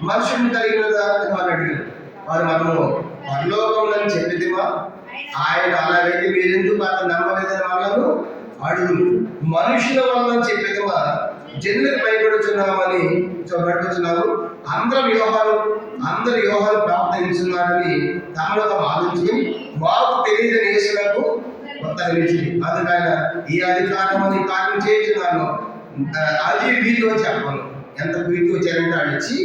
మనుషుని కలిగినదా అని వారు అడిగారు. వారు మనము పరలోకం అని చెప్పిదిమా, ఆయన అలాగైతే మీరెందుకు అతను నమ్మలేదని వాళ్ళను అడుగు. మనుషుల వల్ల చెప్పేదిమా, జనులకు భయపడుతున్నామని పడుతున్నాము. అందరు యోహాను ప్రార్థించున్నారని తమలో తాము ఆలోచించుకుని మాకు తెలియదని యేసులకు ఉత్తరమిచ్చింది. అందుకైనా ఈ అధికారం అని కార్యం చేస్తున్నాను, అది వీటిలో చెప్పను. ఎంత వీటికి వచ్చారంటే అడిచి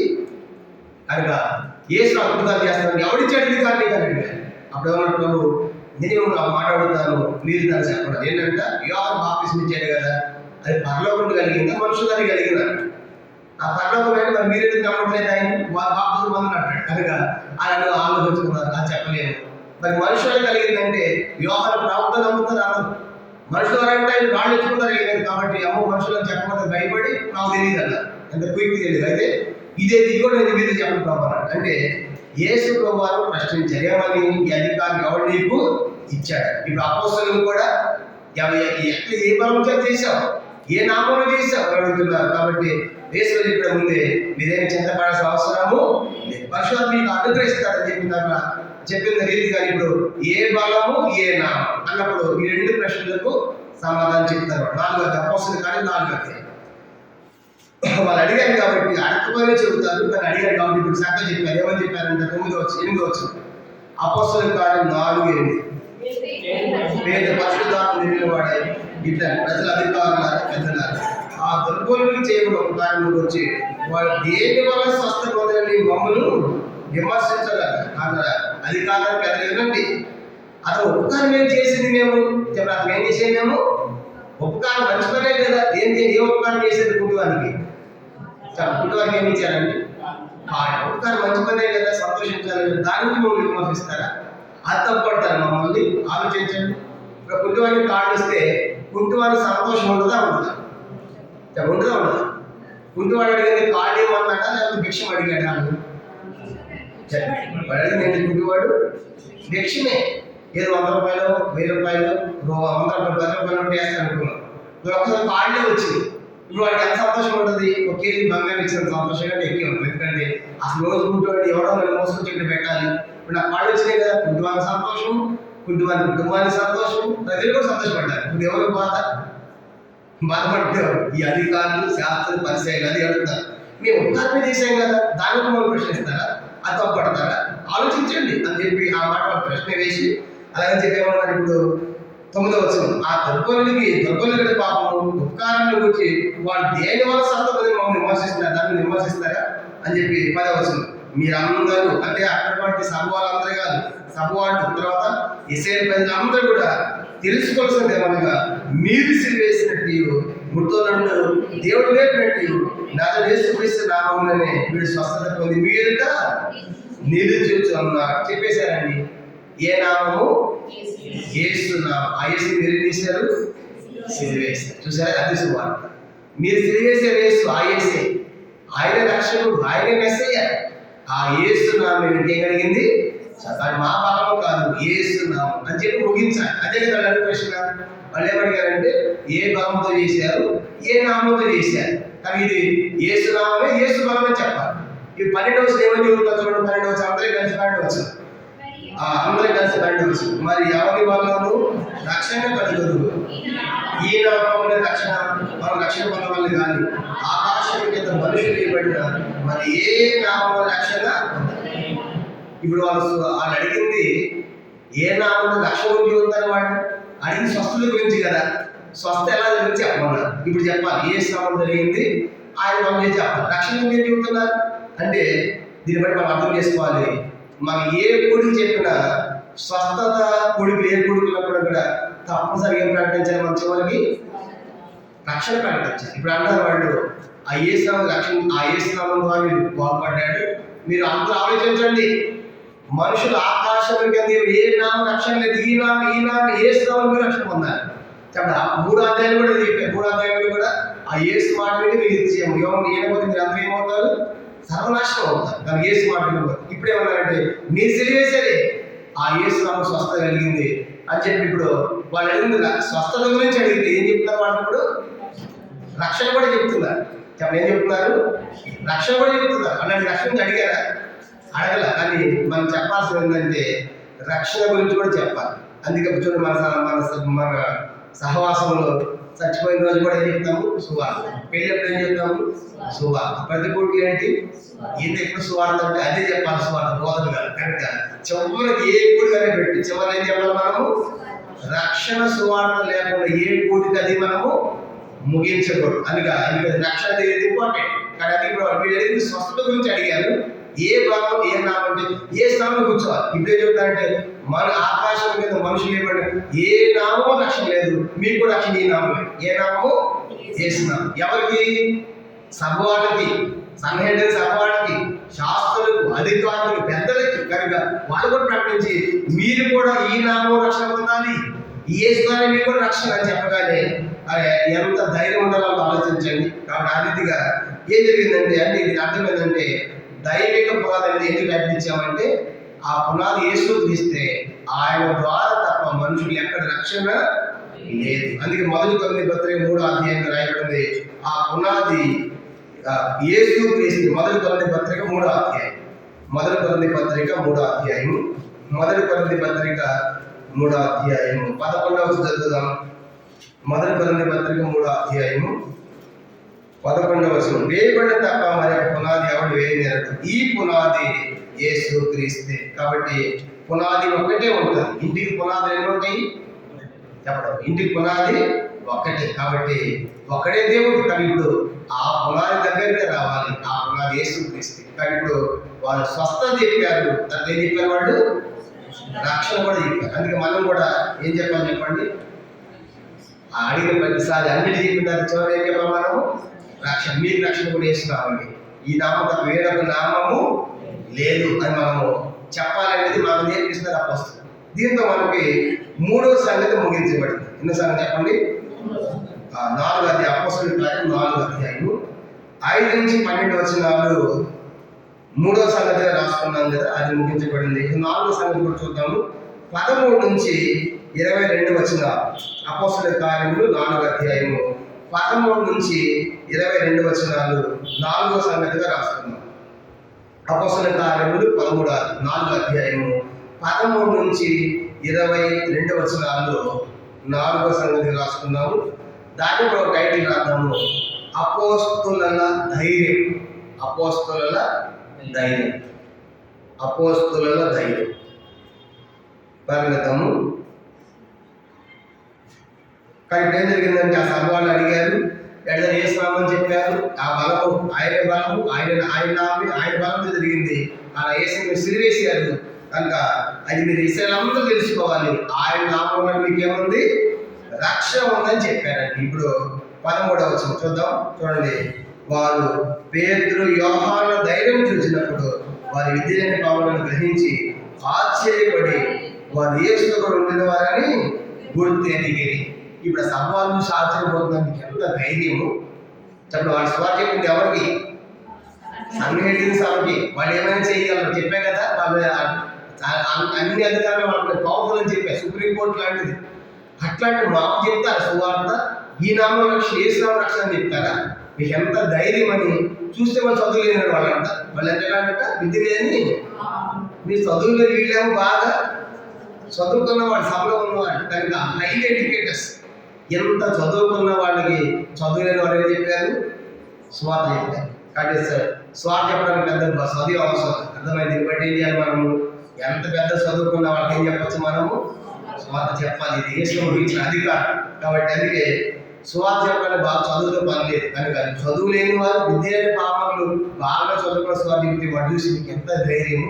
కనుక యేసు అద్భుతాలు చేస్తాను. ఎవడిచ్చాడు అధికారం కానీ? అప్పుడు ఏమన్నా ప్రభు, నేను మాట్లాడుతాను, మీరు దాన్ని చెప్పడం ఏంటంటే యోహాను బాప్తిస్మం ఇచ్చాడు కదా, అది పరలోకం కలిగిందా మనుషులని కలిగిందా? ఆ పరలోకం అయితే మరి మీరు ఎందుకు నమ్మట్లేదు? ఆయన బాప్తిస్మం పొందినట్టు కనుక ఆయన ఆలోచించుకున్నారు, అది చెప్పలేము. మరి మనుషులు కలిగిందంటే యోహాను ప్రవక్త నమ్ముతారు అందరూ. మనుషులు అంటే ఆయన వాళ్ళు ఎత్తుకున్నారు కలిగారు కాబట్టి అమ్మో మనుషులను చెప్పకపోతే భయపడి నాకు తెలియదు అన్న, ఎంత క్విక్ తెలియదు. అయితే ఇది కూడా నేను మీద చెప్పడం ప్రభావం అంటే యేసు ప్రభువారు ప్రశ్నించారు, ఏమని? ఈ అధికారం ఎవరు నీకు ఇచ్చాడు? ఇప్పుడు అపోస్తలులు కూడా ఎట్లా ఏ బలం చేశావు, ఏ నామంలో చేశావు అని అడుగుతున్నారు. కాబట్టి యేసు చెప్పడం ముందే మీరేం చింతపడాల్సిన అవసరము లేదు, పరిశుద్ధాత్మ మీకు అనుగ్రహిస్తాడని చెప్పిన రీతిగా ఇప్పుడు ఏ బలము ఏ నామం అన్నప్పుడు ఈ రెండు ప్రశ్నలకు సమాధానం చెప్తారు. 4వ అపోస్తలుల కార్యం 4వ అధ్యాయం. వాళ్ళు అడిగారు కాబట్టి అడగకపోయినా చెబుతారు, కానీ అడిగారు కాబట్టి ఇప్పుడు చక్కగా చెప్పారు. ఏమని చెప్పారంటే 8వ వచనం. అపోస్తలుల కార్యం 4:8. పేద పరిశుద్ధాత్మ నిలబడాయి ఇట్లా ప్రజల అధికారులారా పెద్దలారా ఆ దుర్బోధులకు చేయబడిన ఒక కార్యం వచ్చి వాళ్ళు దేని వల్ల స్వస్థ పొందని మమ్మల్ని విమర్శించగలరు. అధికారం పెద్దలేదండి, అతను ఉపకారం ఏం చేసింది మేము చెప్పి అతను ఏం చేసేది? మేము ఉపకారం మంచి పనే కదా, ఏ ఉపకారం చేసేది కుటుంబానికి? కుటుంబానికి ఏమి ఇచ్చారండి? ఉపకారం మంచి పనే కదా, సంతోషించాలని దాని నుంచి మమ్మల్ని విమర్శిస్తారా? అది తప్పడతారు మమ్మల్ని. ఆలోచించండి. ఇప్పుడు కుటుంబానికి కార్డు వస్తే కుటుంబానికి సంతోషం ఉండదా? ఉండదా? కుటుంబాడు అడిగేది కార్డు ఏమన్నాడా లేకపోతే భిక్షం అడిగాడా? వాడు అడిగింది కుటుంబాడు భిక్షమే. ఏదో 100 రూపాయలు 1000 రూపాయలు 100 రూపాయలు 10 రూపాయలు ఉంటే వేస్తాను అనుకున్నాం. ఒక్కసారి కాళ్ళే వచ్చింది. ఇప్పుడు వాడికి ఎంత సంతోషం ఉంటుంది? ఒక కేజీ బంగారం ఇచ్చిన సంతోషం కంటే ఎక్కువ ఉంటుంది. ఎందుకంటే అసలు రోజు గుంటూరు ఎవడో నన్ను మోసుకొచ్చి ఇక్కడ పెట్టాలి. ఇప్పుడు నాకు కాళ్ళు వచ్చినాయి కదా, కుటుంబానికి సంతోషం, కుటుంబానికి సంతోషం, ప్రజలు కూడా సంతోషపడ్డారు. ఇప్పుడు ఎవరు బాధపడతారు? ఈ అధికారులు, శాస్త్రులు, పరిచయాలు అది అడుగుతారు. మేము ఉత్తారణ చేసాం కదా, దానికి మనం ప్రశ్నిస్తారా? అది తప్పడతారా? ఆలోచించండి అని చెప్పి ఆ మాట ప్రశ్న వేసి అలాగని చెప్పేమన్నారు. ఇప్పుడు 9వ వచనం, ఆ దుర్బలుడి పాపము ఉపకారాన్ని గురించి వాళ్ళు దేని వల్ల సత్తమని మమ్మల్ని విమర్శిస్తున్నారు, దాన్ని విమర్శిస్తారా అని చెప్పి 10వ వచనం, మీరందరూ అంటే అక్కడటువంటి సభ వాళ్ళందరూ కాదు, సభ వాళ్ళు తర్వాత ఇశ్రాయేలు ప్రజలందరూ కూడా తెలుసుకోవాల్సింది ఏమనగా, మీరు సిలువేసినట్టు మృతులను దేవుడు లేపినట్టు నాతో యేసుక్రీస్తు నామములోనే వీడు స్వస్థత పొంది మీరుట నిలుచున్నారు చెప్పేశారండి. ఏ నామము? యేసు నామం. ఆ యేసు మీరు తీశారు, సిలువేశారు. చూసారా? అది సువార్త. మీరు సిలువేశారు యేసు, ఆ యేసే, ఆయన రక్షకుడు, ఆయన మెస్సయ్య. ఆ యేసు నామం ఏం కలిగింది? అది మా బలము కాదు, యేసు నామం అని చెప్పి ముగించాలి. అదే కదా వాళ్ళ ప్రశ్న. వాళ్ళు ఏమడిగారంటే ఏ బలంతో చేశారు, ఏ నామంతో చేశారు. కానీ ఇది యేసు నామమే, యేసు బలమే చెప్పాలి. ఈ 12వ వచనం ఏమని చెబుతున్నారు చూడండి. 12వ వచనం అందరూ కలిసి 12వ వచనం, అందరూ కలిసి 12వ వచనం, మరి ఎవరి వలనను రక్షణ కలుగుదు, ఈ నామమునే రక్షణ, మనం రక్షణ పొందవాలి కానీ ఆకాశం కింద మనుషులు ఇవ్వబడిన మరి ఏ నామం రక్షణ. ఇప్పుడు వాళ్ళు అడిగింది ఏ నామం రక్షణ గురించి ఉందని వాడు అడిగి స్వస్థత గురించి కదా. స్వస్థ ఎలా గురించి చెప్పమన్నారు. ఇప్పుడు చెప్పాలి ఏ నామం జరిగింది, ఆయన మనం ఏం చెప్పాలి. రక్షణ గురించి ఏం చెబుతున్నారు అంటే దీన్ని బట్టి మనం అర్థం చేసుకోవాలి. మనం ఏ కూడికి చెప్పినా స్వస్థత కూడికి ఏ కూడికినప్పుడు కూడా తప్పనిసరిగా ఏం ప్రకటించాలి, మన చివరికి రక్షణ ప్రకటించాలి. ఇప్పుడు అన్నారు వాళ్ళు ఆ యేసునామం రక్షణ, ఆ యేసునామం ద్వారా మీరు బాగుపడ్డాడు. మీరు అందరూ ఆలోచించండి, మనుషులు ఆకాశం కింద ఏ నామం రక్షణ లేదు, ఈ నామం యేసునామం మీరు రక్షణ పొందాలి. చెప్పండి. 3 అధ్యాయాలు కూడా చెప్పారు. 3 అధ్యాయాలు కూడా ఆ యేసు మాట మీద మీరు ఏమైపోతే మీరు అందరూ ఏమవుతారు? సర్వనాశనం అవుతారు. కానీ యేసు మాట మీద ఇప్పుడు ఏమన్నారంటే మీరు సిలువేశారే, ఆ యేసు నామం స్వస్థత కలిగింది అని చెప్పి ఇప్పుడు వాళ్ళు అడిగింది స్వస్థత గురించి అడిగితే ఏం చెప్తున్నారు వాళ్ళు? ఇప్పుడు రక్షణ కూడా చెప్తున్నారు. చెప్పండి, ఏం చెప్తున్నారు? రక్షణ కూడా చెప్తున్నారు. అలాంటి రక్షణ అడిగారా? అడగల. కానీ మనం చెప్పాల్సింది ఏంటంటే రక్షణ గురించి కూడా చెప్పాలి. అందుకే చూడండి, మన సహవాసంలో చచ్చిపోయిన రోజు కూడా ఏం చెప్తాము? సువార్త. పెళ్ళి ఎప్పుడు ఏం చెప్తాము? సువార్త. ప్రతి పూటకి ఏంటి? ఈయన ఎప్పుడు సువార్త అంటే అదే చెప్పాలి. సువార్త బోధన కాదు. కనుక చివరికి ఏ కూడికనే పెట్టి చివరి ఏం చెప్పాలి? మనము రక్షణ సువార్త లేకుండా ఏ కూడికి అది మనము ముగించకూడదు. అందుకని రక్షణ అనేది ఇంపార్టెంట్. కానీ అది ఇప్పుడు వీళ్ళు స్వస్థత గురించి అడిగారు. ఏ భాగం ఏ నామం అంటే ఏ స్థానంలో కూర్చోవాలి. ఇప్పుడు ఏం చెప్తారంటే మన ఆకాశం మీద మనుషులు ఏమంటే ఏ నామో రక్షణ లేదు, మీకు కూడా రక్షణ ఈ నామమే. ఏ నామము? యేసు నామం. ఎవరికి? సభవాళ్ళకి, సన్హెడ్రిన్ సభవాళ్ళకి, శాస్త్రులకు, అధికారులకు, పెద్దలకి. కనుక వాళ్ళు కూడా ప్రకటించి మీరు కూడా ఈ నామం రక్షణ పొందాలి, ఈ యేసు నామం మీకు కూడా రక్షణ అని చెప్పగానే ఎంత ధైర్యం ఉండాలో ఆలోచించండి. కాబట్టి ఆ రీతిగా ఏం జరిగిందంటే అంటే ఇది అర్థం ఏంటంటే దైవిక పునాది ఎందుకు కట్టించామంటే ఆ పునాది యేసు క్రీస్తే, ఆయన ద్వారా తప్ప మనుషులు ఎక్కడ రక్షణ లేదు. అందుకే 1 కొరింథీ పత్రిక 3వ అధ్యాయంలో రాయబడింది ఆ పునాది యేసు క్రీస్తు. 1 కొరింథీ పత్రిక 3వ అధ్యాయం, 1 కొరింథీ పత్రిక 3వ అధ్యాయం, 1 కొరింథీ పత్రిక 3వ అధ్యాయం 11వ వచనం చదువుదాం. 1 కొరింథీ పత్రిక 3వ అధ్యాయం 11వ వచనం, వేయబడిన తప్ప మరి పునాది ఎవడు వేయలేరు, ఈ పునాది యేసు క్రీస్తే. కాబట్టి పునాది ఒక్కటే ఉంటుంది. ఇంటికి పునాదులు ఎన్ని ఉంటాయి చెప్పడం? ఇంటికి పునాది ఒక్కటే. కాబట్టి ఒక్కడే దేవుడు. కానీ ఇప్పుడు ఆ పునాది దగ్గరికి రావాలి. ఆ పునాది యేసు క్రీస్తే. కానీ ఇప్పుడు వాళ్ళు స్వస్థత చెప్పారు, దాంట్లో ఏం చెప్పారు? వాళ్ళు రక్షణ కూడా చెప్పారు. అందుకే మనం కూడా ఏం చెప్పాలి చెప్పండి? అడిగిన ప్రతిసారి అన్నిటి చెప్పిన చివరి ఏం చెప్పాలి? మనము రక్షణ. మీకు రక్షణ కూడా వేస్తున్నామండి. ఈ నామం తప్ప వేరొక నామము లేదు అని మనము చెప్పాలనేది మనం నేర్పిస్తున్నారు అపోస్తలులు. దీంతో మనకి 3వ సంగతి ముగించబడింది. ఎన్నో సంగతి చెప్పండి? 4వ అధ్యాయం, అపోస్తలుల కార్యం 4వ అధ్యాయం 5 నుంచి 12 వచనాలు 3వ సంగతిగా రాసుకున్నాం కదా, అది ముగించబడింది. 4వ సంగతి కూడా చూద్దాము. 13 నుంచి 22 వచ్చిన అపోస్తలుల కార్యములు 4వ అధ్యాయము 13 నుంచి 22 వచనాలు 4వ సంగతిగా రాసుకున్నాం. అపోస్తలుల కార్యములు 4వ అధ్యాయము 13 నుంచి 22 వచనాలు 4వ సంగతిగా రాసుకున్నాము. దానికి ఒక టైటిల్ రాద్దాము, అపోస్తలుల ధైర్యం. అపోస్తలుల ధైర్యం. అపోస్తలుల ధైర్యం. పరిగెత్తము. కానీ ఇప్పుడు ఏం జరిగిందంటే ఆ సభ వాళ్ళు అడిగారు, ఎక్కడ ఏసునామని చెప్పారు. ఆ బలము ఆయన బలము, ఆయన బలంతో జరిగింది. అలా ఏసు సిరివేసారు కనుక అది మీరు ఇస్రాయేల్ అందరూ తెలుసుకోవాలి. ఆయన నామంలో మీకేముంది? రక్షణ ఉందని చెప్పారండి. ఇప్పుడు 13వ వచనం చూద్దాం, చూడండి. వారు పేతురు యోహాను ధైర్యం చూసినప్పుడు వారి విద్యలేని పావులను గ్రహించి ఆశ్చర్యపడి వారు యేసుతో కూడా ఉండిన వారని గుర్తెరిగిరి. ఇప్పుడు సభలు చూసి ఆశ్చర్యపోతున్నారు. మీకు ఎంత ధైర్యము చెప్పండి. వాడు స్వార్ చెప్పింది ఎవరికి? సంఘటన సభకి. వాళ్ళు ఏమైనా చేయగలరు చెప్పే కదా. వాళ్ళు అన్ని అధికారులు వాళ్ళకి పవర్ఫుల్ అని చెప్పారు. సుప్రీంకోర్టు లాంటిది. అట్లాంటి మాకు చెప్తారు సువార్త. ఈ నామం రక్షణ, ఏసు నామం రక్షణ అని చెప్తారా? మీకు ఎంత ధైర్యం అని చూస్తే వాళ్ళు చదువు లేని వాళ్ళంట. వాళ్ళు ఎంతకంట విద్య లేని, మీరు చదువులో వీళ్ళేమో బాగా చదువుకున్న వాడు, సభలో ఉన్నవాడు కనుక హైలీ ఎడ్యుకేటర్స్. ఎంత చదువుకున్న వాళ్ళకి చదువు లేని వాడు ఏం చెప్పారు? స్వార్థ చెప్పారు. కాబట్టి స్వార్థ చెప్పడానికి పెద్ద చదువు అవసరం. అర్థమైంది. దీన్ని బట్టి ఏం చేయాలి? మనము ఎంత పెద్ద చదువుకున్న వాళ్ళకి ఏం చెప్పచ్చు? మనము స్వార్థ చెప్పాలి. ఇది దేశంలో ఇచ్చిన అధికారం. కాబట్టి అందుకే స్వార్థ చెప్పాలని బాగా చదువుతో పని లేదు. కనుక చదువు లేని వారు, విద్య లేని పాపములు బాగా చదువుకున్న స్వార్థ చెప్తే వాడు చూసి మీకు ఎంత ధైర్యము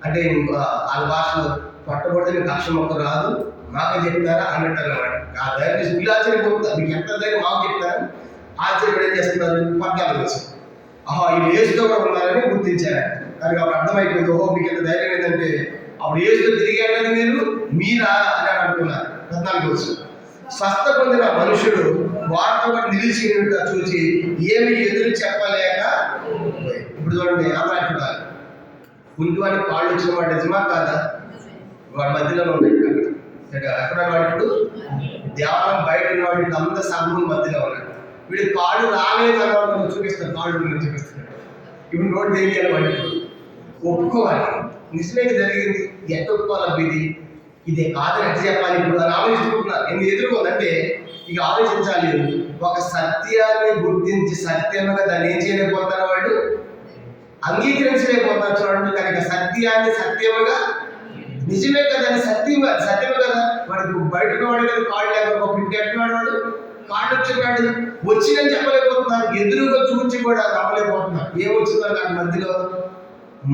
అంటే వాళ్ళ భాషలో పట్టబడితే మీకు అక్షరం ఒక్క రాదు, మాకే చెప్తారా అన్నట్టు అన్నమాట. ఆ ధైర్యం వీళ్ళు ఆశ్చర్యపోతారు. మీకు ఎంత ధైర్యం మాకు చెప్తారు. ఆశ్చర్యపడి ఏం చేస్తున్నారు? 14 వచ్చి వీళ్ళు ఏసుతో కూడా ఉన్నారని గుర్తించారు. కనుక అప్పుడు అర్థమైపోయింది. మీకు ఎంత ధైర్యం ఏంటంటే అప్పుడు ఏసుతో తిరిగారు కదా మీరా అని అనుకున్నారు. 14 వచ్చి స్వస్థ పొందిన మనుషుడు వారితో కూడా నిలిచి చూసి ఏమి ఎదురు చెప్పలేక. ఇప్పుడు చూడండి, అలా చూడాలి. కుంటువానికి కాళ్ళు వచ్చిన వాడు నిజమా కాదా? వాడి మధ్యలో ఉన్నాయి. ఎక్కడ వాడు? దేవాలయం బయట ఉన్నవాడు అంత సంఘం మధ్యలో ఉన్నాడు. వీడు కాళ్ళు రాలేదు అన్న చూపిస్తాడు. కాళ్ళు చూపిస్తున్నాడు. ఇప్పుడు నోటి తెలియాలి. వాడి ఒప్పుకోవాలి. నిజమే జరిగింది. ఎంత ఒప్పుకోవాలి? ఇదే కాదని ఎట్లా చెప్పాలి? ఇప్పుడు అని ఆలోచించుకుంటున్నారు. ఎందుకు ఎదుర్కోదంటే ఇక ఆలోచించాలి. ఒక సత్యాన్ని గుర్తించి సత్యముగా దాన్ని ఏం చేయలేకపోతారు? వాడు అంగీకరించలేకపోతారు. చూడండి, కనుక సత్యాన్ని సత్యముగా నిజమే కదా అని సత్యమే కదా. వాడికి బయట వాడు కదా కాళ్ళు లేక ఇంటి ఎట్టున్నాడు. వాడు కాళ్ళు వచ్చినాడు, వచ్చిందని చెప్పలేకపోతున్నారు. ఎదురుగా చూచి కూడా నమ్మలేకపోతున్నారు. ఏమొచ్చిందో నాకు మధ్యలో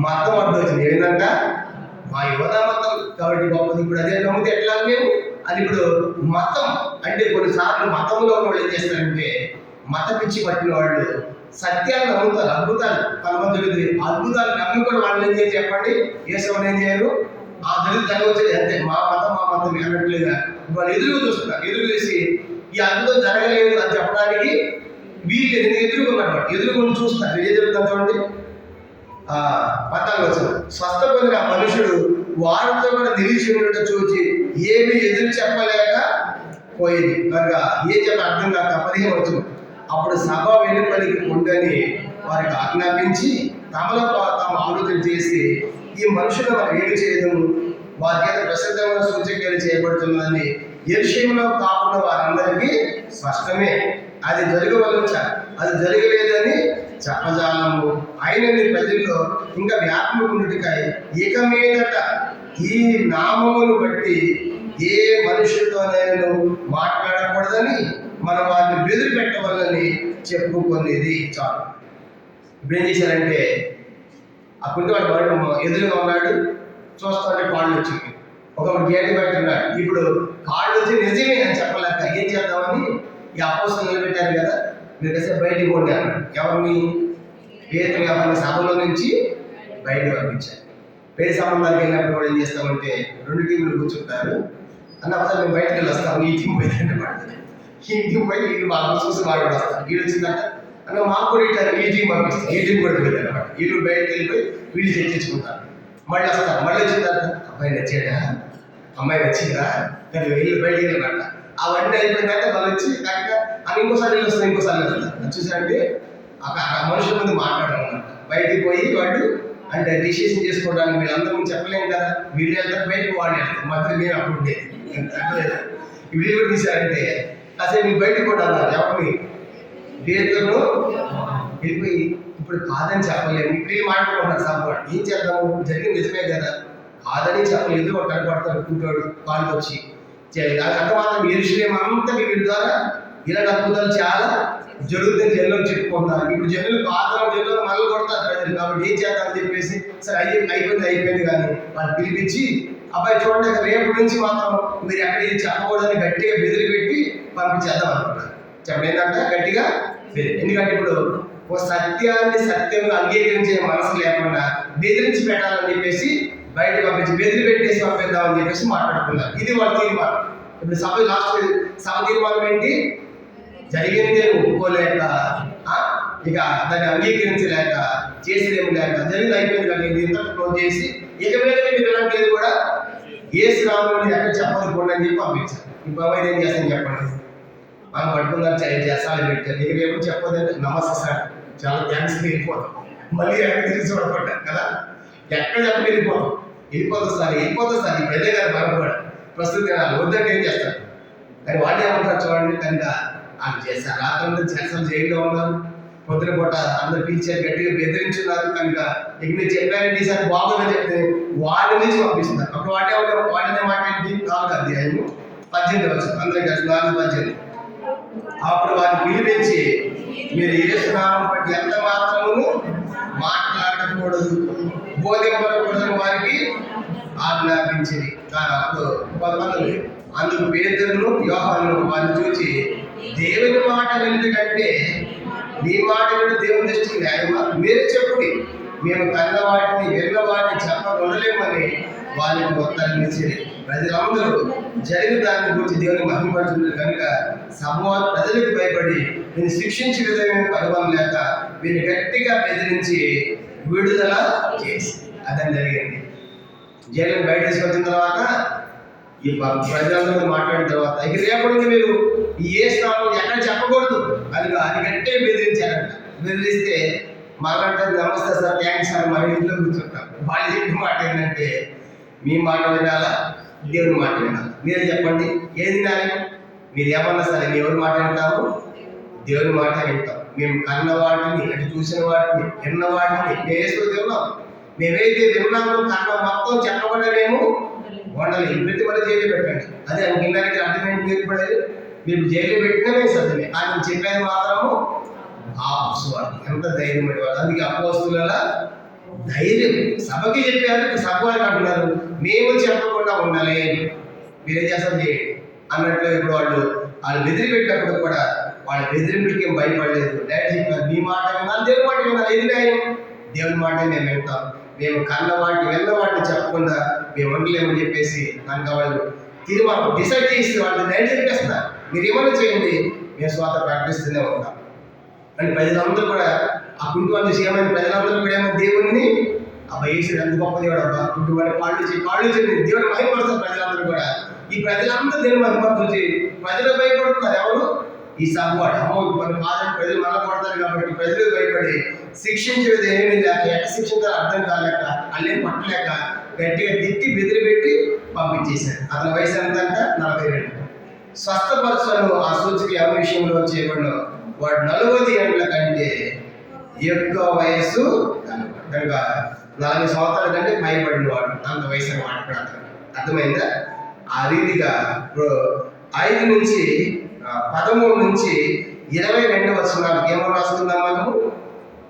మతం అడ్డు వచ్చింది. ఏంటంట? మా యువత మతం. కాబట్టి గొప్పది. ఇప్పుడు అదే నమ్మితే ఎట్లా మేము అది? ఇప్పుడు మతం అంటే కొన్నిసార్లు మతంలో వాళ్ళు ఏం చేస్తారంటే మత పిచ్చి పట్టిన వాళ్ళు సత్యాన్ని నమ్ముతారు. అద్భుతాలు కొంతమంది అద్భుతాలు నమ్మి కూడా వాళ్ళు ఏం చేసి చెప్పండి, ఏసవని ఏం చేయరు. ఆ దళిత తన వచ్చేది అంతే. మా మతం అన్నట్లుగా వాళ్ళు ఎదురుగా చూస్తున్నారు. ఎదురు చేసి ఈ అద్భుతం జరగలేదు అని చెప్పడానికి వీళ్ళు ఎదుర్కొన్నారు. ఎదురుకొని చూస్తున్నారు. ఏం జరుగుతుంది చూడండి. 14 వచ్చిన స్వస్థ పొందిన మనుషుడు వారితో కూడా నిలిచి ఉండటం చూసి ఏమి ఎదురు చెప్పలేక పోయింది. కనుక ఏం చెప్పి అర్థం కాక 15 వచ్చిన అప్పుడు సభ వెలుపలికి ఉండని వారికి ఆజ్ఞాపించి తమలో తాము ఆలోచన చేసి ఈ మనుషులు మనం ఏమి చేయదము, వారి చేత ప్రసిద్ధమైన సూచక్రియలు చేయబడుతున్నదని యెరూషలేములో కాకుండా వారందరికీ స్పష్టమే. అది అది జరగలేదని చెప్పజాలము. అయినది ప్రజల్లో ఇంకా వ్యాప్తికై ఇక మీదట ఈ నామమును బట్టి ఏ మనుషులతో నేను మాట్లాడకూడదని మనం వారిని బెదిరి పెట్టవాలని చెప్పుకునేది. చాలు. ఇప్పుడు ఏం చేశారంటే ఆ కుంటివాడు బయట ఎదురుగా ఉన్నాడు. చూస్తుంటే కాళ్ళు వచ్చింది. ఒక గేటు బయట ఉన్నాడు. ఇప్పుడు కాళ్ళు వచ్చి నిజమే అని చెప్పలేక ఏం చేద్దామని ఈ అపోస్తలు నిలబెట్టారు కదా, మీరు కాసేపు బయటికి పోండి అన్నాడు. ఎవరిని? పేతురు ఎవరిని సభలో నుంచి బయటకు పంపించారు. పేరు సంబంధాలకు వెళ్ళినప్పుడు కూడా ఏం చేస్తామంటే 2 టీంలు కూర్చుంటారు. అన్నప్పుడు మేము బయటకు వెళ్ళి వస్తాము. ఈ టీం పోయిందంటే ఈ టీం పోయి వీళ్ళు మాకు చూసి వాళ్ళు వస్తారు. వీళ్ళు వచ్చిందంట అన్న మాకు కూడా ఇట్లా ఈ టీం పంపిస్తారు. ఈ టీం కూడా పోయింది అనమాట. వీళ్ళు బయటకు వెళ్ళిపోయి వీళ్ళు చర్చించుకుంటారు. మళ్ళీ వస్తారు. మళ్ళీ వచ్చిందంట అబ్బాయి నచ్చాడా అమ్మాయి వచ్చిందా కానీ వెళ్ళి బయటికి వెళ్ళినట్ట అవన్నీ అయిపోయిందంటే వాళ్ళు వచ్చి కరెక్ట్గా అని ఇంకోసారి వెళ్ళి వస్తుంది ఇంకోసారి వెళ్తారు చూసారంటే అక్కడ మనుషుల ముందు మాట్లాడాలన్నమాట. బయటికి పోయి వాళ్ళు అంటే డిసిషన్ చేసుకోవడానికి వీళ్ళందరూ ముందు చెప్పలేము కదా, వీళ్ళు వెళ్తారు బయటకు వాళ్ళు వెళ్తారు మాత్రం నేను అప్పుడు ఉండేది. వీళ్ళు కూడా తీశారంటే అసలు మీరు బయటకు కూడా అన్నారు ఎవరిని పేదలను వెళ్ళిపోయి ఇప్పుడు కాదని చెప్పలేము. ఇప్పుడు మాట్లాడుకుంటారు సభవాడు ఏం చేద్దాము జరిగింది నిజమే కదా, కాదని చెప్పలేదు ఒక కనపడతాడు కూర్చోడు కాళ్ళు వచ్చి అంత మాత్రం ఎరుషులేం అంతా వీటి ద్వారా ఇలాంటి అద్భుతాలు చాలా జరుగుతుంది జనంలో చెప్పుకుంటున్నారు. ఇప్పుడు జనులు పాత్ర జనులు మళ్ళీ కొడతారు ప్రజలు, కాబట్టి ఏం చేద్దామని చెప్పేసి సరే అయిపోయింది కానీ వాళ్ళు పిలిపించి అబ్బాయి చూడండి రేపు నుంచి మాత్రం మీరు ఎక్కడికి చెప్పకూడదని గట్టిగా బెదిరి పెట్టి పంపించేద్దాం అనుకుంటారు. చెప్పండి ఏంటంటే గట్టిగా ఎందుకంటే ఇప్పుడు ఓ సత్యాన్ని సత్యంగా అంగీకరించే మనసు లేకుండా బెదిరించి పెట్టాలని చెప్పేసి బయట పంపించి బెదిరి పెట్టేసి పంపిద్దామని చెప్పేసి మాట్లాడుకున్నారు. ఇది వాళ్ళ తీర్మానం. ఇప్పుడు సభ తీర్మానం ఏంటి, జరిగిందే ఒప్పుకోలేక ఇక దాన్ని అంగీకరించలేక చేసేదేమి లేక జరిగింది అయిపోయింది కానీ ఇంత క్లోజ్ చేసి ఇక మీద మీకు ఇలాంటిది కూడా ఏ శ్రావణుని ఎక్కడ చెప్పకపోండి అని చెప్పి పంపించారు. ఇంకో ఏం చేస్తాను చెప్పండి, మనం పట్టుకున్నారు చేస్తాను పెట్టారు ఇక రేపు చెప్పదంటే నమస్తే సార్ చాలా థ్యాంక్స్ వెళ్ళిపోతాం, మళ్ళీ ఎక్కడ తిరిగి చూడకుంటాం కదా, ఎక్కడ చెప్పి వెళ్ళిపోతుంది సార్ ఈ ప్రజే గారు బలపడ ప్రస్తుతం వద్దంటే ఏం చేస్తారు కానీ వాళ్ళు ఏమంటారు చూడండి. కనుక వాళ్ళు చేస్తారు రాత్రి చేస్తారు జైల్లో ఉన్నారు, పొద్దున పూట అందరు పిలిచారు గట్టిగా బెదిరించున్నారు. కనుక ఇక మీరు చెప్పారంటే ఈసారి బాగుందని చెప్తే వాళ్ళ నుంచి పంపిస్తున్నారు. అప్పుడు వాళ్ళనే మాట్లాడి 4వ అధ్యాయము 18 వచ్చు అందరూ కలిసి 4:18 అప్పుడు వారిని పిలిపించి మీరు యేసునామం బట్టి ఎంత మాత్రము మాట్లాడకూడదు బోధింపకూడదని వారికి ఆజ్ఞాపించింది. కానీ అప్పుడు కొంతమంది అందుకు పేతురును యోహాను వారిని చూసి దేవుని మాట ఎందుకంటే మీ మాట కూడా దేవుని దృష్టికి న్యాయమా, మీరు చెప్పుడి మేము కన్న వాటిని వెళ్ళ వాటిని చెప్పకూడలేమని వారికి ఉత్తరమిచ్చింది. ప్రజలందరూ జరిగిన దాని గురించి దేవుని మహిమపడుతున్నారు కనుక సమూహ ప్రజలకు భయపడి వీరిని శిక్షించే విధంగా కనుగొనలేక వీరిని గట్టిగా బెదిరించి విడుదల చేసి అదని జరిగింది. జైలు బయట తీసుకొచ్చిన తర్వాత ఈ ప్రజలందరూ మాట్లాడిన తర్వాత ఇక రేపటి మీరు ఏ స్థానం ఎక్కడ చెప్పకూడదు అది గట్టిగా బెదిరించారంట. బెదిరిస్తే మాకంటే నమస్తే సార్ థ్యాంక్స్ సార్ మా ఇంట్లో కూర్చుంటాం. వాళ్ళు చెప్పిన మాట ఏంటంటే మీ మాట వినాలా దేవుని మాట వినాలి, మీరే చెప్పండి ఏది న్యాయం, మీరు ఏమన్నా సరే మీ ఎవరి మాట వింటాము, దేవుని మాట వింటాం. మేము కన్న వాటిని అంటే చూసిన వాటిని విన్న వాటిని మేము తిన్నాం, మేమైతే విన్నాము కన్న మొత్తం చెప్పకుండా మేము వండలేదు. ప్రతి వల్ల జైలు పెట్టండి అదే వినడానికి అర్థమైంది ఏర్పడేది మీరు జైలు పెట్టినమే సత్యమే కానీ చెప్పేది మాత్రము ఆపుకోవాలి. ఎంత ధైర్యం పెట్టేవాళ్ళు, అందుకే అపోస్తుల ధైర్యం సభకి చెప్పారు. సభ వాళ్ళకి అంటున్నారు మేము చెప్పకుండా ఉండాలి మీరేం చేస్తారు చేయండి అన్నట్లు. ఇప్పుడు వాళ్ళు బెదిరిపెట్టినప్పుడు కూడా వాళ్ళ బెదిరింపులకి ఏం భయపడలేదు. డైరెక్ట్ చెప్పారు మీ మాట వినాలి దేవుని మాట వినాలి. ఏది న్యాయం, దేవుని మాట మేము వింటాం, మేము కన్న వాటిని వెళ్ళ వాటిని చెప్పకుండా మేము వండలేమని చెప్పేసి కనుక వాళ్ళు తీర్మానం డిసైడ్ చేసి వాళ్ళు డైరెక్ట్ చెప్పేస్తున్నారు మీరు ఏమైనా చేయండి మేము స్వాత ప్రకటిస్తూనే ఉంటాం అని. ప్రజలందరూ కూడా ఆ కుటుంబాన్ని చేయమని ప్రజలందరూ కూడా ఏమో దేవుడిని వేసి ఎంత గొప్ప దేవుడు అబ్బా కుటుంబాన్ని కాళ్ళు చేసి దేవుడు మహిమపడుతారు. ప్రజలందరూ కూడా ఈ ప్రజలందరూ దేవుడు మహిమపడుతుంది. ప్రజలు భయపడుతున్నారు ఎవరు, ఈ సభవాడు అమ్మో మన కాదని ప్రజలు మళ్ళీ కొడతారు కాబట్టి ప్రజలు భయపడి శిక్షించేది ఏమీ లేక ఎక్క శిక్షించాలో అర్థం కాలేక అల్లేం పట్టలేక గట్టిగా తిట్టి బెదిరి పెట్టి పంపించేశారు. అతని వయసు ఎంతంటే 42. స్వస్థపరచను ఆ సూచిక ఎవరి విషయంలో చేయబడిన వాడు 40 ఏళ్ల కంటే ఎక్కువ వయస్సు కనుక 40 సంవత్సరాల కంటే భయపడిన వాడు అంత వయసు అని మాట్లాడతాడు. అర్థమైందా? ఆ రీతిగా 5 నుంచి 13 నుంచి 22 వచనాలకు ఏమో రాసుకుందాం మనము.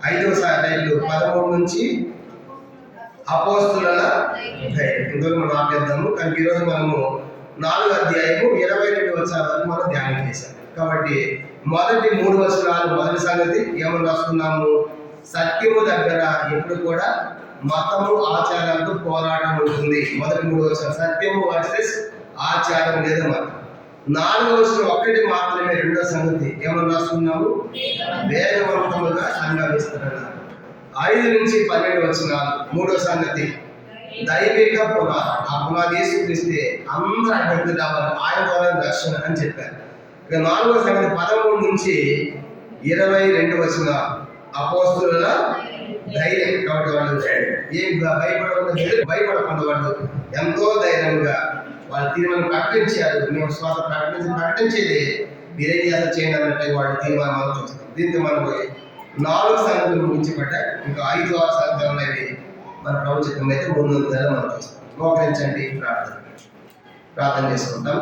5వ అధ్యాయంలో 13 నుంచి అపోస్తుల ధైర్యం ఇందులో మనం ఆపేద్దాము. కానీ ఈరోజు మనము 4వ అధ్యాయము 22 వచనాల వరకు మనం ధ్యానం చేశాం. కాబట్టి మొదటి 3 వచనాలు మొదటి సంగతి ఏమని రాసుకున్నాము, సత్యము దగ్గర ఎప్పుడు కూడా మతము ఆచారాలతో పోరాటం ఉంటుంది. మొదటి 3 వచనాలు సత్యము వర్సెస్ ఆచారం లేదా మతం. 4వ వచనం ఒక్కటి మాత్రమే రెండో సంగతి ఏమని రాసుకున్నాము, వేగవంతముగా సంగమిస్తున్నారు. 5 నుంచి 12 వచనాలు మూడో సంగతి దైవిక పునాది. ఆ పునాది యేసుక్రీస్తే అందరూ అడ్డంకులు రావాలి, ఆయన ద్వారా రక్షణ అని చెప్పారు. ఇక 4వ సంగతి 13 నుంచి 22 వచ్చిన అపోస్తుల ధైర్యం. కాబట్టి వాళ్ళు ఏం భయపడకుండా వాళ్ళు ఎంతో ధైర్యంగా వాళ్ళ తీర్మానం ప్రకటించారు. మేము శ్వాస ప్రకటించేది మీరేం చేస్తారు చేయండి అన్నట్టు వాళ్ళు తీర్మానం చూస్తాం. దీంతో మనకు 4 సంగతులు ముగించబడ్డాయి. ఇంకా 5, 6 సంగతులు అనేవి మన ప్రభు చిత్రం అయితే 300 నెలలు మనం చూస్తాం. మోకరించండి, ప్రార్థన చేసుకుంటాం.